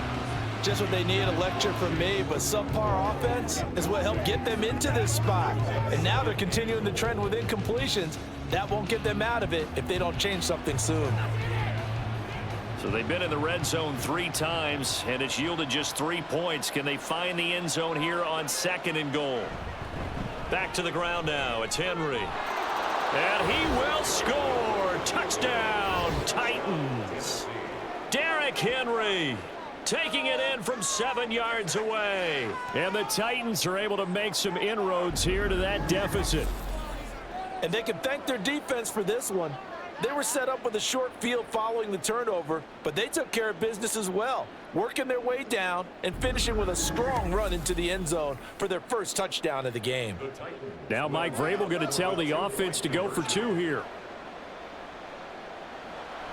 Just what they need, a lecture from me, but subpar offense is what helped get them into this spot. And now they're continuing the trend with incompletions. That won't get them out of it if they don't change something soon. So they've been in the red zone 3 times, and it's yielded just 3 points. Can they find the end zone here on 2nd and goal? Back to the ground now. It's Henry. And he will score. Touchdown, Titans. Derrick Henry taking it in from 7 yards away. And the Titans are able to make some inroads here to that deficit. And they can thank their defense for this one. They were set up with a short field following the turnover, but they took care of business as well, working their way down and finishing with a strong run into the end zone for their first touchdown of the game. Now Mike Vrabel going to tell the offense to go for 2 here.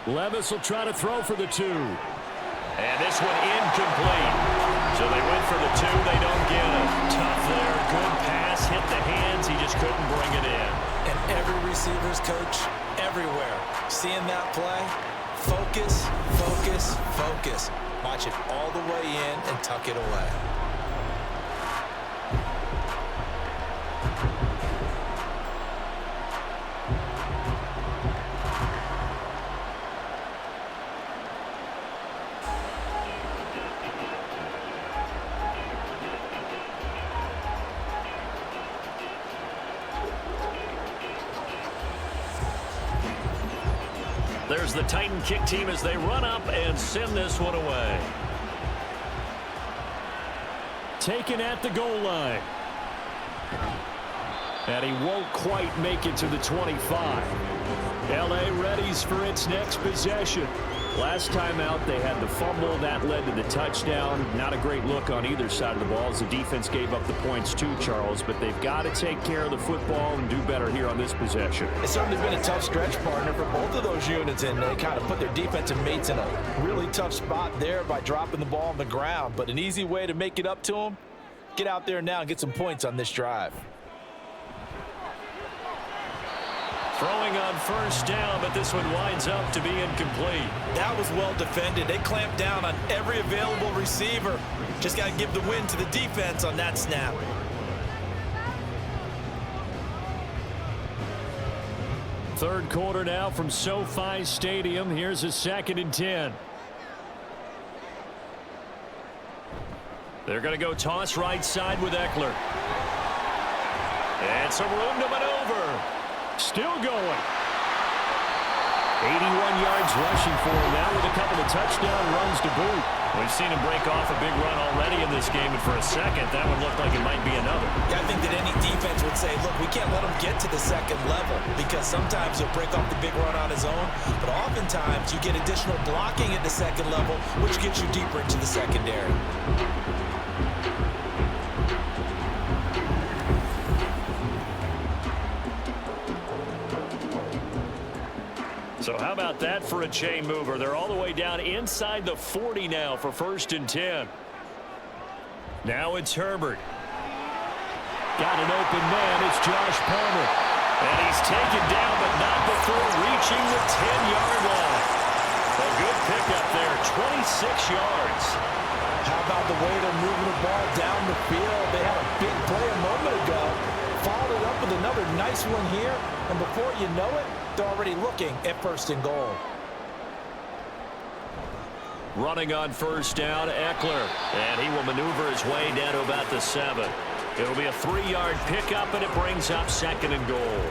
Levis will try to throw for the 2. And this one incomplete. So they went for the 2. They don't get it. Tough there. Good pass. Hit the hands. He just couldn't bring it in. And every receiver's coach everywhere seeing that play? Focus, focus, focus. Watch it all the way in and tuck it away. There's the Titan kick team as they run up and send this one away. Taken at the goal line. And he won't quite make it to the 25. LA readies for its next possession. Last time out, they had the fumble. That led to the touchdown. Not a great look on either side of the ball as the defense gave up the points too, Charles. But they've got to take care of the football and do better here on this possession. It's certainly been a tough stretch, partner, for both of those units, and they kind of put their defensive mates in a really tough spot there by dropping the ball on the ground. But an easy way to make it up to them, get out there now and get some points on this drive. Throwing on first down, but this one winds up to be incomplete. That was well defended. They clamped down on every available receiver. Just got to give the win to the defense on that snap. Third quarter now from SoFi Stadium. Here's a 2nd and 10. They're going to go toss right side with Eckler. And some room to maneuver. Still going. 81 yards rushing for him now with a couple of touchdown runs to boot. We've seen him break off a big run already in this game, and for a second, that one looked like it might be another. Yeah, I think that any defense would say, look, we can't let him get to the second level because sometimes he'll break off the big run on his own, but oftentimes you get additional blocking at the second level, which gets you deeper into the secondary. So how about that for a chain mover? They're all the way down inside the 40 now for 1st and 10. Now it's Herbert. Got an open man. It's Josh Palmer. And he's taken down, but not before reaching the 10-yard line. A good pickup there, 26 yards. How about the way they're moving the ball down the field? They had a big play a moment ago. Followed it up with another nice one here. And before you know it, they're already looking at 1st and goal. Running on first down, Eckler. And he will maneuver his way down to about the 7. It'll be a 3-yard pickup, and it brings up 2nd and goal.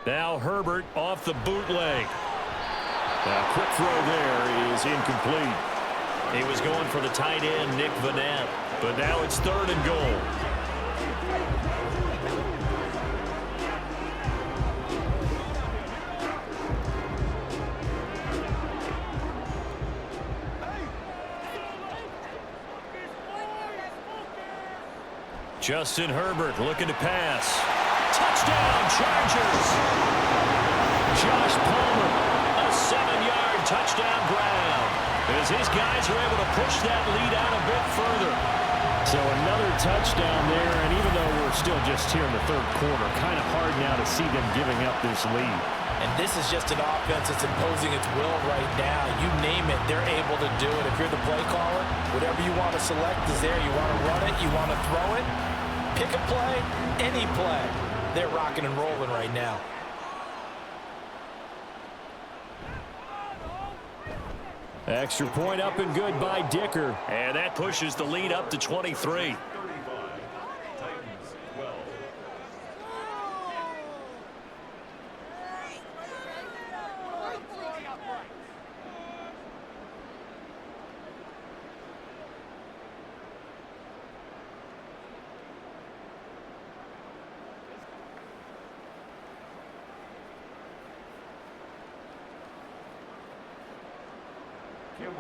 Now Herbert off the bootleg. A quick throw there is incomplete. He was going for the tight end, Nick Vanette. But now it's 3rd and goal. Justin Herbert looking to pass. Touchdown, Chargers! Josh Palmer, a 7-yard touchdown grab. As his guys are able to push that lead out a bit further. So another touchdown there, and even though we're still just here in the 3rd quarter, kind of hard now to see them giving up this lead. And this is just an offense that's imposing its will right now. You name it, they're able to do it. If you're the play caller, whatever you want to select is there. You want to run it, you want to throw it. Pick a play, any play. They're rocking and rolling right now. Extra point up and good by Dicker. And that pushes the lead up to 23.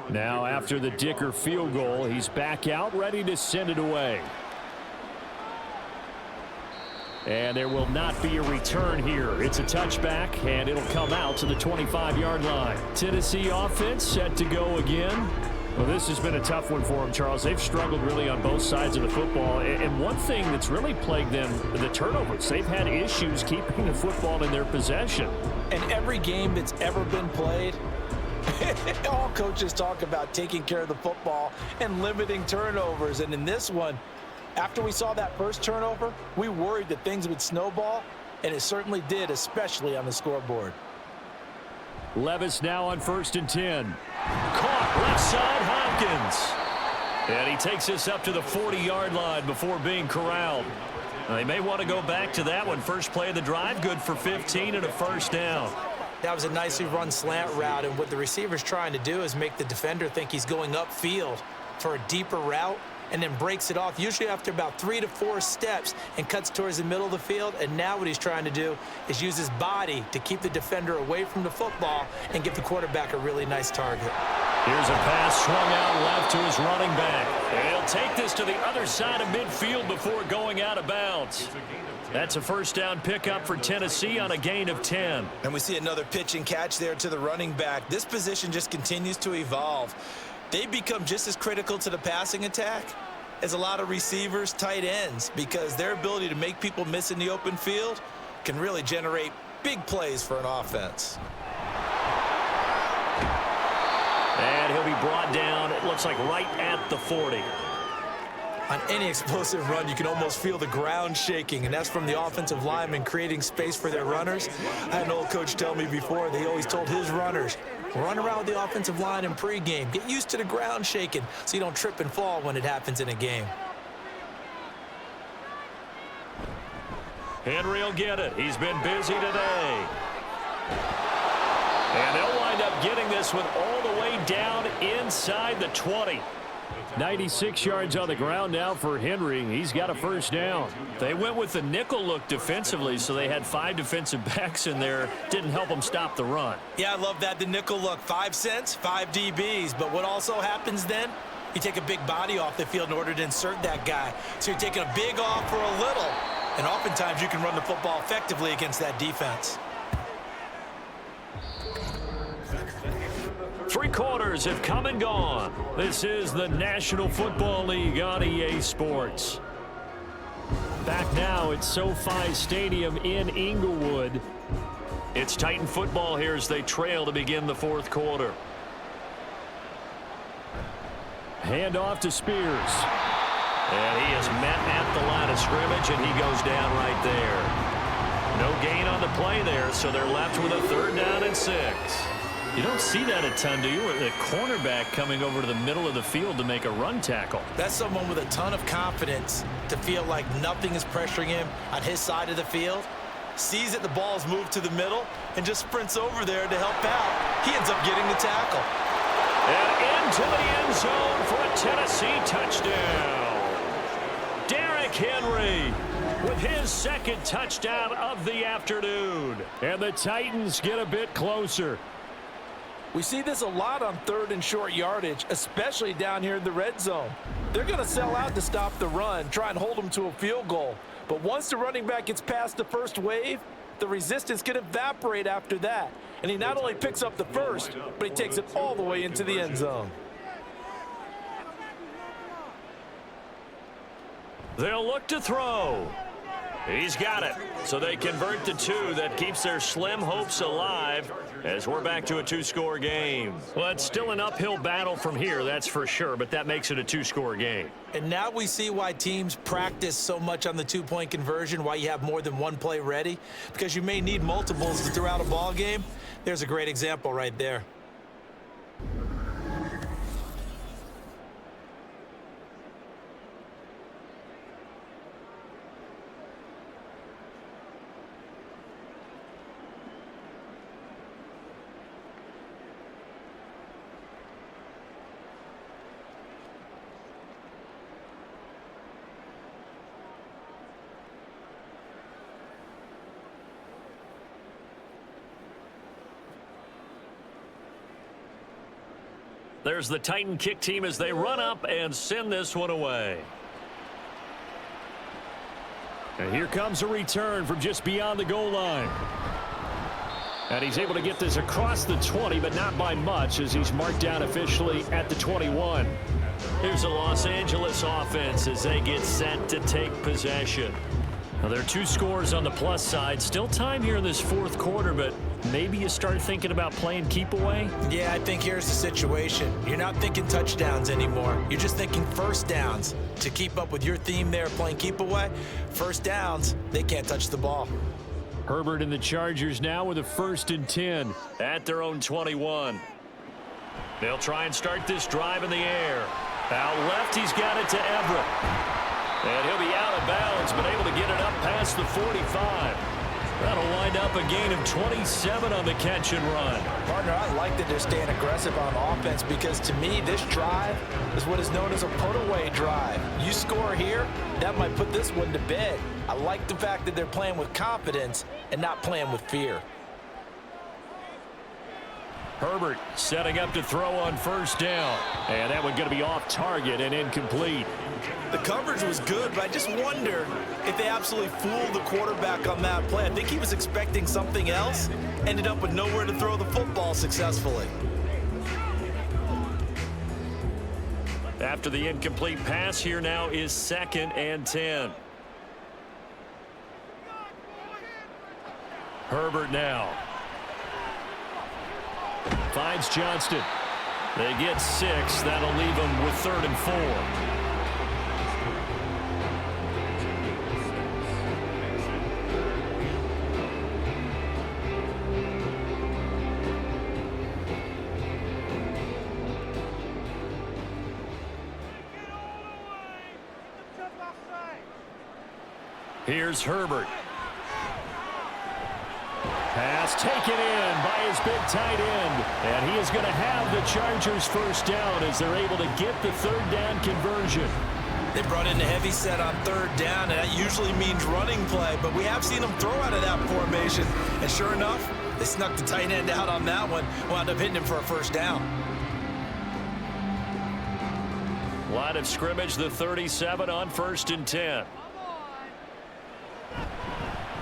Now after the Dicker field goal, he's back out ready to send it away. And there will not be a return here. It's a touchback, and it'll come out to the 25-yard line. Tennessee offense set to go again. Well, this has been a tough one for them, Charles. They've struggled really on both sides of the football. And one thing that's really plagued them, the turnovers. They've had issues keeping the football in their possession. And every game that's ever been played, all coaches talk about taking care of the football and limiting turnovers. And in this one, after we saw that first turnover, we worried that things would snowball, and it certainly did, especially on the scoreboard. Levis now on 1st and 10. Caught left side, Hopkins. And he takes this up to the 40-yard line before being corralled. They may want to go back to that one. First play of the drive, good for 15 and a first down. That was a nicely run slant route, and what the receiver's trying to do is make the defender think he's going upfield for a deeper route, and then breaks it off, usually after about 3 to 4 steps, and cuts towards the middle of the field. And now what he's trying to do is use his body to keep the defender away from the football and give the quarterback a really nice target. Here's a pass swung out left to his running back. And he'll take this to the other side of midfield before going out of bounds. That's a first down pickup for Tennessee on a gain of 10. And we see another pitch and catch there to the running back. This position just continues to evolve. They become just as critical to the passing attack as a lot of receivers, tight ends, because their ability to make people miss in the open field can really generate big plays for an offense. And he'll be brought down, it looks like right at the 40. On any explosive run, you can almost feel the ground shaking, and that's from the offensive linemen creating space for their runners. I had an old coach tell me before, they always told his runners, run around with the offensive line in pregame. Get used to the ground shaking so you don't trip and fall when it happens in a game. Henry will get it. He's been busy today. And they'll wind up getting this one all the way down inside the 20. 96 yards on the ground now for Henry. He's got a first down. They went with the nickel look defensively, so they had 5 defensive backs in there. Didn't help them stop the run. Yeah, I love that, the nickel look. 5 cents, 5 DBs. But what also happens then, you take a big body off the field in order to insert that guy. So you're taking a big off for a little. And oftentimes you can run the football effectively against that defense. 3 quarters have come and gone. This is the National Football League on EA Sports. Back now at SoFi Stadium in Inglewood. It's Titan football here as they trail to begin the 4th quarter. Hand off to Spears. And he is met at the line of scrimmage, and he goes down right there. No gain on the play there, so they're left with a 3rd down and 6. You don't see that a ton, do you? The cornerback coming over to the middle of the field to make a run tackle. That's someone with a ton of confidence to feel like nothing is pressuring him on his side of the field. Sees that the ball is moved to the middle and just sprints over there to help out. He ends up getting the tackle. And into the end zone for a Tennessee touchdown. Derrick Henry with his 2nd touchdown of the afternoon. And the Titans get a bit closer. We see this a lot on 3rd and short yardage, especially down here in the red zone. They're going to sell out to stop the run, try and hold them to a field goal. But once the running back gets past the first wave, the resistance can evaporate after that. And he not only picks up the first, but he takes it all the way into the end zone. They'll look to throw. He's got it. So they convert the 2. That keeps their slim hopes alive as we're back to a 2-score game. Well, it's still an uphill battle from here, that's for sure, but that makes it a 2-score game. And now we see why teams practice so much on the 2-point conversion, why you have more than one play ready, because you may need multiples to throw out a ball game. There's a great example right there. There's the Titan kick team as they run up and send this one away. And here comes a return from just beyond the goal line. And he's able to get this across the 20, but not by much, as he's marked down officially at the 21. Here's the Los Angeles offense as they get set to take possession. Now, there are 2 scores on the plus side. Still time here in this fourth quarter, but maybe you start thinking about playing keep away? Yeah, I think here's the situation. You're not thinking touchdowns anymore. You're just thinking first downs. To keep up with your theme there, playing keep away, first downs, they can't touch the ball. Herbert and the Chargers now with a 1st and 10 at their own 21. They'll try and start this drive in the air. Out left, he's got it to Everett. And he'll be out of bounds, but able to get it up past the 45. That'll wind up a gain of 27 on the catch and run. Partner, I like that they're staying aggressive on offense because to me, this drive is what is known as a put-away drive. You score here, that might put this one to bed. I like the fact that they're playing with confidence and not playing with fear. Herbert setting up to throw on 1st down. And that one going to be off target and incomplete. The coverage was good, but I just wonder if they absolutely fooled the quarterback on that play. I think he was expecting something else, ended up with nowhere to throw the football successfully. After the incomplete pass, here now is 2nd and 10. Herbert now. Finds Johnston. They get 6. That'll leave them with 3rd and 4. Here's Herbert. Pass taken in by his big tight end. And he is going to have the Chargers 1st down as they're able to get the 3rd down conversion. They brought in the heavy set on 3rd down, and that usually means running play, but we have seen them throw out of that formation. And sure enough, they snuck the tight end out on that one, wound up hitting him for a 1st down. Line of scrimmage, the 37 on 1st and 10.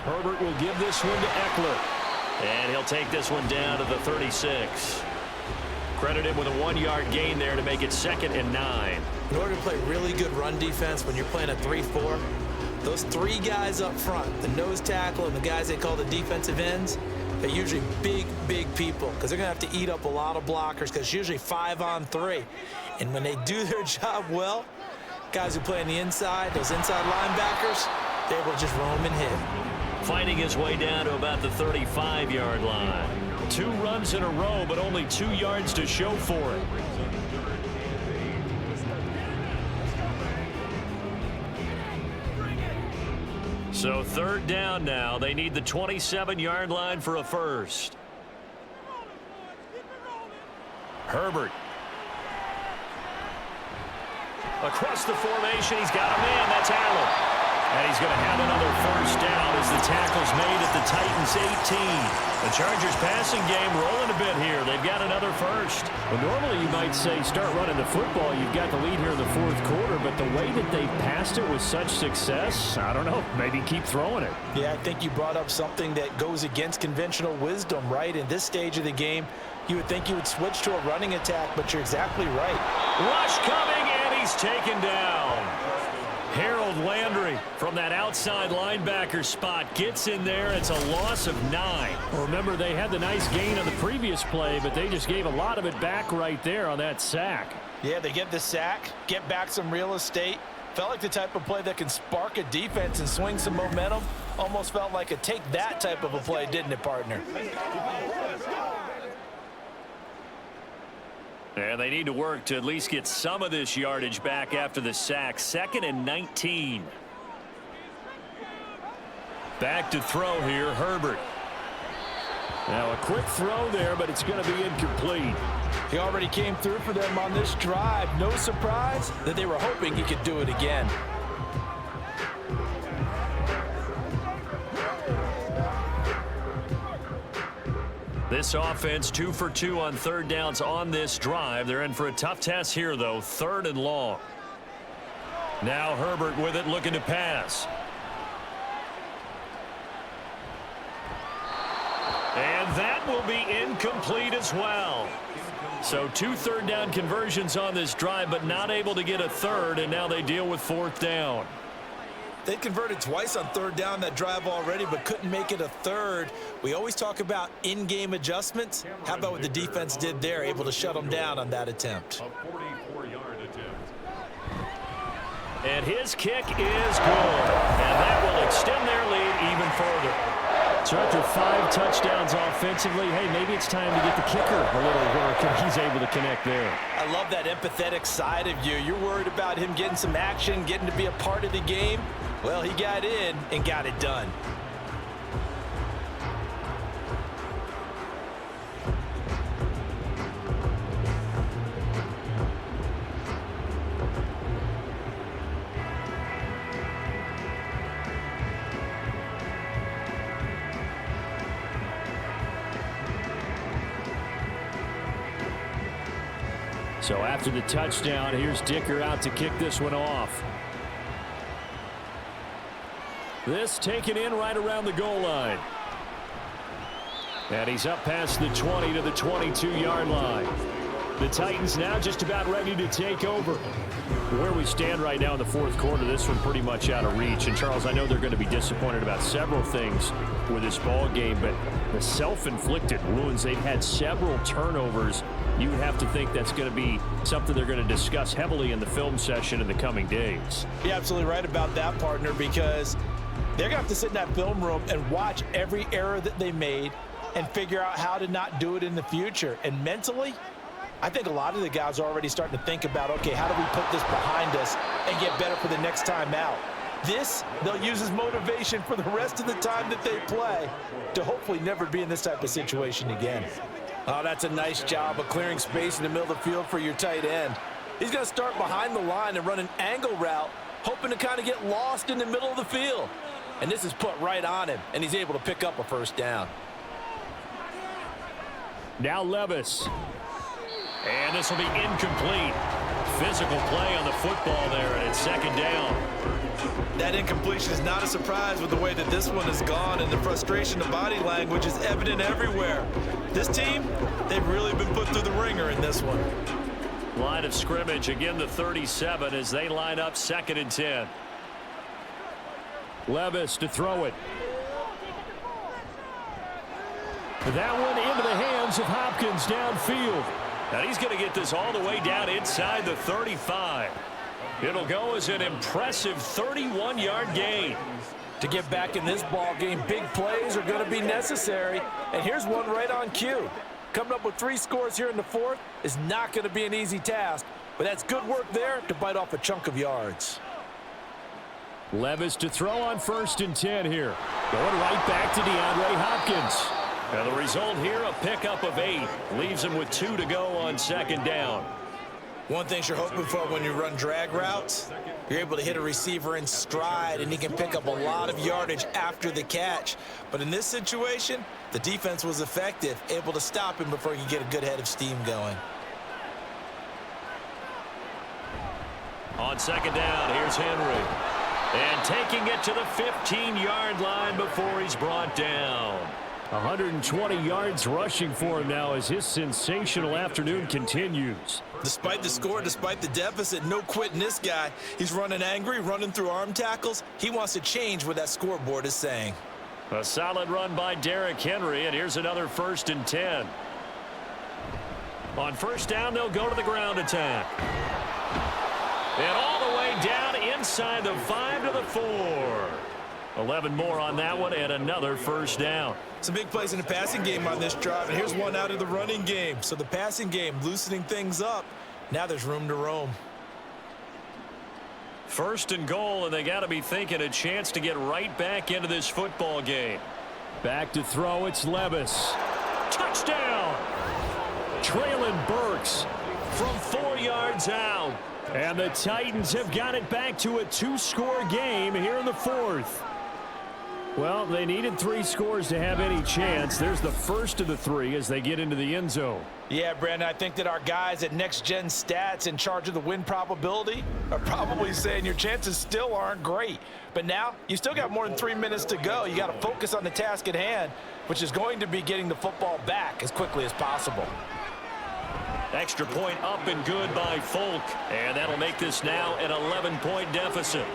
Herbert will give this one to Eckler. And he'll take this one down to the 36. Credit him with a 1-yard gain there to make it 2nd and 9. In order to play really good run defense when you're playing a 3-4, those 3 guys up front, the nose tackle and the guys they call the defensive ends, they're usually big, big people because they're going to have to eat up a lot of blockers because it's usually 5 on 3. And when they do their job well, guys who play on the inside, those inside linebackers, they're able to just roam and hit. Fighting his way down to about the 35-yard line. 2 runs in a row, but only 2 yards to show for it. So 3rd down now. They need the 27-yard line for a 1st. Herbert. Across the formation, he's got a man. That's Allen. And he's going to have another 1st down as the tackle's made at the Titans' 18. The Chargers passing game rolling a bit here. They've got another 1st. Well, normally you might say start running the football. You've got the lead here in the 4th quarter, but the way that they've passed it with such success, I don't know, maybe keep throwing it. Yeah, I think you brought up something that goes against conventional wisdom, right? In this stage of the game, you would think you would switch to a running attack, but you're exactly right. Rush coming, and he's taken down. Harold Landry from that outside linebacker spot gets in there. It's a loss of 9. Remember, they had the nice gain on the previous play, but they just gave a lot of it back right there on that sack. Yeah, they get the sack, get back some real estate. Felt like the type of play that can spark a defense and swing some momentum. Almost felt like a take that type of a play, didn't it, partner? And they need to work to at least get some of this yardage back after the sack. 2nd and 19. Back to throw here, Herbert. Now a quick throw there, but it's going to be incomplete. He already came through for them on this drive. No surprise that they were hoping he could do it again. This offense 2 for 2 on 3rd downs on this drive. They're in for a tough test here, though. 3rd and long. Now Herbert with it, looking to pass. And that will be incomplete as well. So 2 third-down conversions on this drive, but not able to get a third, and now they deal with 4th down. They converted twice on 3rd down that drive already, but couldn't make it a third. We always talk about in-game adjustments. How about what the defense did there, able to shut them down on that attempt? A 44-yard attempt. And his kick is good, and that will extend their lead even further. So after 5 touchdowns offensively, hey, maybe it's time to get the kicker a little work, and he's able to connect there. I love that empathetic side of you. You're worried about him getting some action, getting to be a part of the game. Well, he got in and got it done. So after the touchdown, here's Dicker out to kick this one off. This taken in right around the goal line. And he's up past the 20 to the 22-yard line. The Titans now just about ready to take over. Where we stand right now in the 4th quarter, this one pretty much out of reach. And, Charles, I know they're going to be disappointed about several things with this ball game, but the self-inflicted wounds, they've had several turnovers. You would have to think that's going to be something they're going to discuss heavily in the film session in the coming days. You're absolutely right about that, partner, because they're going to have to sit in that film room and watch every error that they made and figure out how to not do it in the future. And mentally, I think a lot of the guys are already starting to think about, okay, how do we put this behind us and get better for the next time out? This, they'll use as motivation for the rest of the time that they play to hopefully never be in this type of situation again. Oh, that's a nice job of clearing space in the middle of the field for your tight end. He's going to start behind the line and run an angle route, hoping to kind of get lost in the middle of the field. And this is put right on him, and he's able to pick up a 1st down. Now Levis. And this will be incomplete. Physical play on the football there, and it's 2nd down. That incompletion is not a surprise with the way that this one has gone, and the frustration of body language is evident everywhere. This team, they've really been put through the ringer in this one. Line of scrimmage, again the 37 as they line up 2nd and 10. Levis to throw it. That one into the hands of Hopkins downfield. And he's going to get this all the way down inside the 35. It'll go as an impressive 31-yard gain. To get back in this ball game, big plays are going to be necessary. And here's one right on cue. Coming up with 3 scores here in the 4th is not going to be an easy task, but that's good work there to bite off a chunk of yards. Levis to throw on 1st and 10 here. Going right back to DeAndre Hopkins. And the result here, a pickup of 8. Leaves him with 2 to go on 2nd down. One thing you're hoping for when you run drag routes, you're able to hit a receiver in stride, and he can pick up a lot of yardage after the catch. But in this situation, the defense was effective, able to stop him before he could get a good head of steam going. On 2nd down, here's Henry. And taking it to the 15-yard line before he's brought down. 120 yards rushing for him now as his sensational afternoon continues. Despite the score, despite the deficit, no quitting this guy. He's running angry, running through arm tackles. He wants to change what that scoreboard is saying. A solid run by Derrick Henry, and here's another 1st and 10. On 1st down, they'll go to the ground attack. And all the way down inside the 5 to the 4. 11 more on that one, and another 1st down. Some big plays in the passing game on this drive, and here's one out of the running game. So the passing game loosening things up. Now there's room to roam. 1st and goal, and they got to be thinking a chance to get right back into this football game. Back to throw, it's Levis. Touchdown! Traylon Burks from 4 yards out. And the Titans have got it back to a 2-score game here in the 4th. Well, they needed 3 scores to have any chance. There's the first of the 3 as they get into the end zone. Yeah, Brandon, I think that our guys at Next Gen Stats in charge of the win probability are probably saying your chances still aren't great. But now, you still got more than 3 minutes to go. You got to focus on the task at hand, which is going to be getting the football back as quickly as possible. Extra point up and good by Folk. And that'll make this now an 11-point deficit.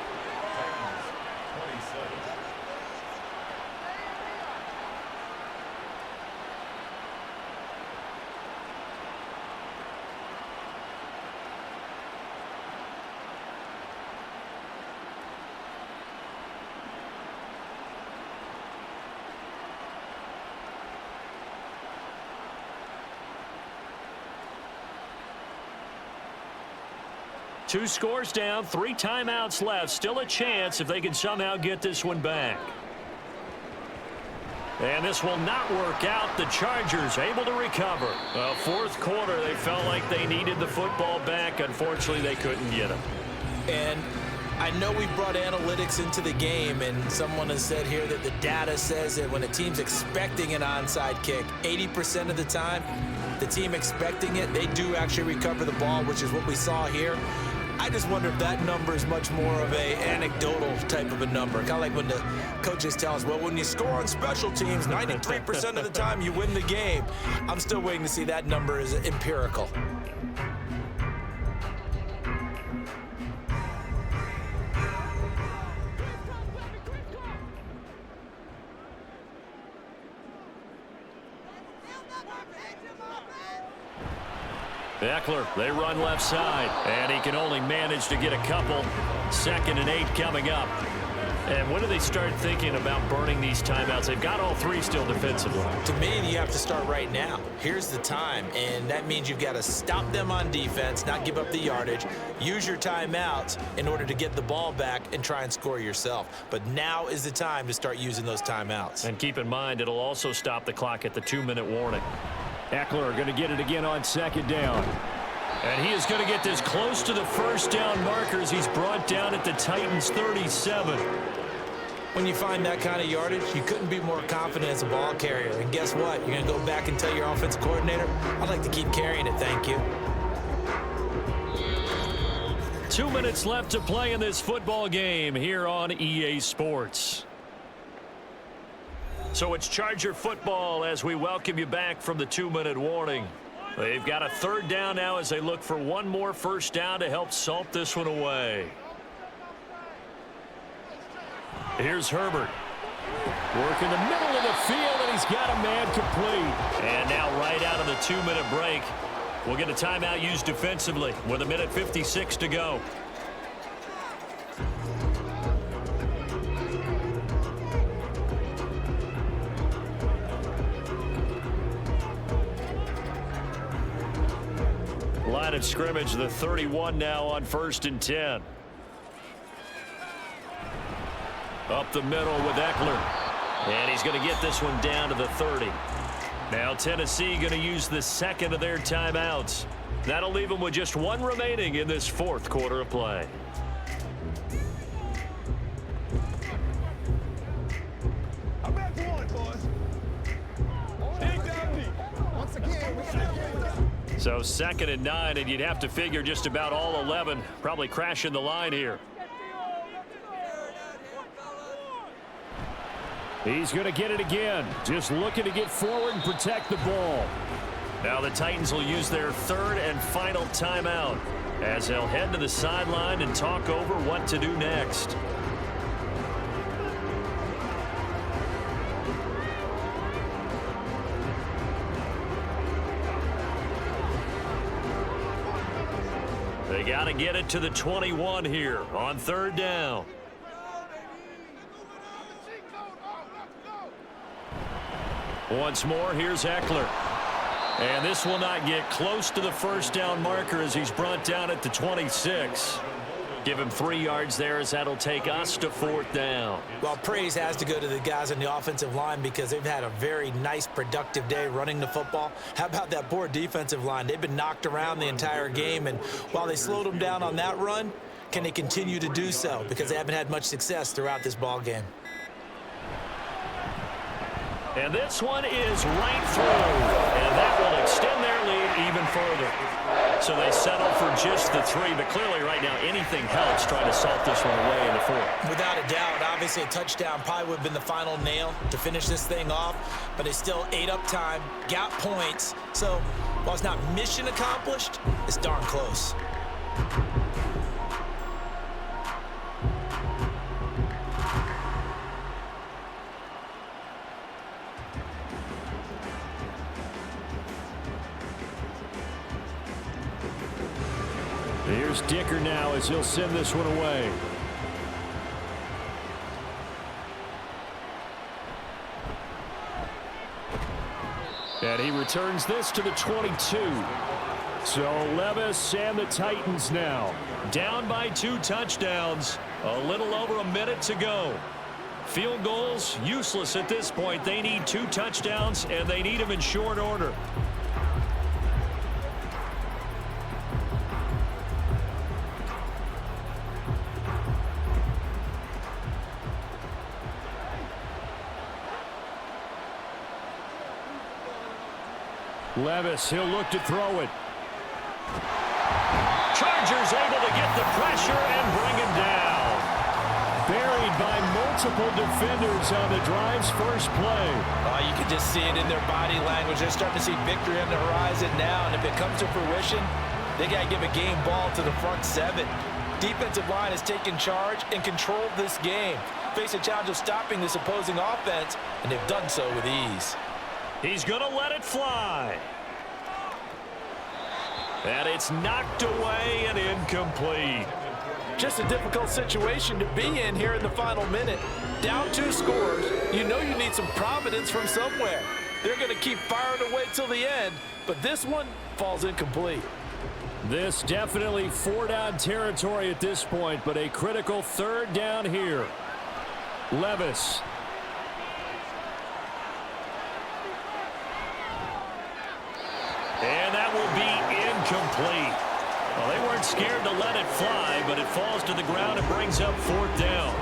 Two scores down, 3 timeouts left. Still a chance if they can somehow get this one back. And this will not work out. The Chargers able to recover. Fourth quarter, they felt like they needed the football back. Unfortunately, they couldn't get it. And I know we brought analytics into the game, and someone has said here that the data says that when a team's expecting an onside kick, 80% of the time, the team expecting it, they do actually recover the ball, which is what we saw here. I just wonder if that number is much more of a anecdotal type of a number. Kind of like when the coaches tell us, well, when you score on special teams, 93% of the time you win the game. I'm still waiting to see that number is empirical. Eckler, they run left side, and he can only manage to get a couple. 2nd and 8 coming up. And when do they start thinking about burning these timeouts? They've got all 3 still defensively. To me, you have to start right now. Here's the time, and that means you've got to stop them on defense, not give up the yardage, use your timeouts in order to get the ball back and try and score yourself. But now is the time to start using those timeouts. And keep in mind, it'll also stop the clock at the 2-minute warning. Eckler going to get it again on 2nd down. And he is going to get this close to the first down markers. He's brought down at the Titans' 37. When you find that kind of yardage, you couldn't be more confident as a ball carrier. And guess what? You're going to go back and tell your offensive coordinator, I'd like to keep carrying it, thank you. 2 minutes left to play in this football game here on EA Sports. So it's Charger football as we welcome you back from the 2-minute warning. They've got a 3rd down now as they look for one more first down to help salt this one away. Here's Herbert. Work in the middle of the field, and he's got a man complete. And now right out of the 2-minute break, we'll get a timeout used defensively with 1:56 to go. Line of scrimmage, the 31 now on 1st and 10. Up the middle with Eckler. And he's going to get this one down to the 30. Now Tennessee going to use the 2nd of their timeouts. That'll leave them with just 1 remaining in this 4th quarter of play. I'm back to 1, boys. Dig down deep. Once again, we got So 2nd and 9, and you'd have to figure just about all 11 probably crashing the line here. He's going to get it again. Just looking to get forward and protect the ball. Now the Titans will use their 3rd and final timeout as they'll head to the sideline and talk over what to do next. They got to get it to the 21 here on 3rd down. Once more, here's Eckler. And this will not get close to the first down marker as he's brought down at the 26. Give him 3 yards there as that'll take us to 4th down. Well, praise has to go to the guys on the offensive line because they've had a very nice, productive day running the football. How about that poor defensive line? They've been knocked around the entire game, and while they slowed them down on that run, can they continue to do so? Because they haven't had much success throughout this ball game. And this one is right through. And that will extend their lead even further. So they settle for just the 3, but clearly right now anything helps trying to salt this one away in the 4th. Without a doubt, obviously a touchdown probably would have been the final nail to finish this thing off, but they still ate up time, got points. So while it's not mission accomplished, it's darn close. Here's Dicker now as he'll send this one away. And he returns this to the 22. So Levis and the Titans now down by 2 touchdowns. A little over a minute to go. Field goals useless at this point. They need 2 touchdowns, and they need them in short order. Levis, he'll look to throw it. Chargers able to get the pressure and bring him down. Buried by multiple defenders on the drive's first play. You can just see it in their body language. They're starting to see victory on the horizon now, and if it comes to fruition, they got to give a game ball to the front 7. Defensive line has taken charge and controlled this game. Face a challenge of stopping this opposing offense, and they've done so with ease. He's going to let it fly. And it's knocked away and incomplete. Just a difficult situation to be in here in the final minute. Down 2 scores. You know you need some providence from somewhere. They're going to keep firing away till the end, but this one falls incomplete. This definitely 4-down territory at this point, but a critical 3rd down here. Levis. And that will be incomplete. Well, they weren't scared to let it fly, but it falls to the ground and brings up 4th down.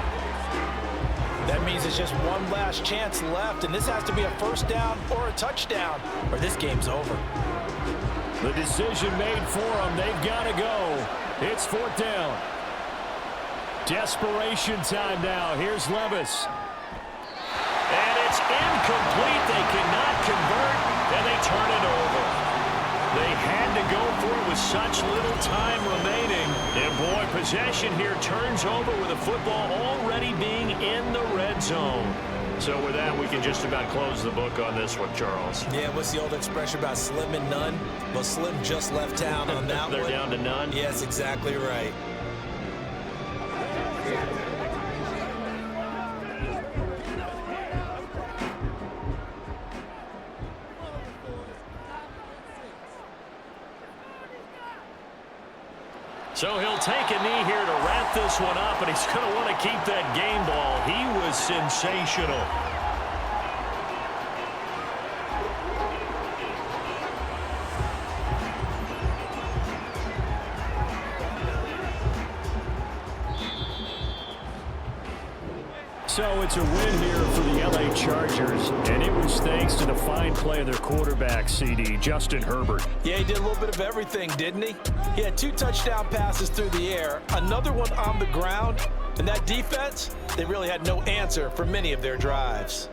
That means it's just one last chance left, and this has to be a 1st down or a touchdown, or this game's over. The decision made for them. They've got to go. It's 4th down. Desperation time now. Here's Levis. And it's incomplete. They cannot convert, and they turn it over. They had to go for it with such little time remaining. And, boy, possession here turns over with the football already being in the red zone. So with that, we can just about close the book on this one, Charles. Yeah, what's the old expression about slim and none? Well, Slim just left town on that They're one. down to none? Yes, exactly right. So he'll take a knee here to wrap this one up, and he's going to want to keep that game ball. He was sensational. So it's a win here for the LA Chargers, and it was thanks to the fine play of their quarterback, CD, Justin Herbert. Yeah, he did a little bit of everything, didn't he? He had 2 touchdown passes through the air, another one on the ground, and that defense, they really had no answer for many of their drives.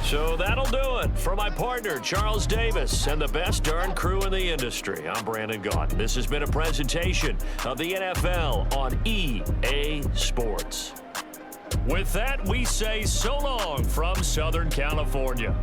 So that'll do it. For my partner, Charles Davis, and the best darn crew in the industry, I'm Brandon Gaudin. This has been a presentation of the NFL on EA Sports. With that, we say so long from Southern California.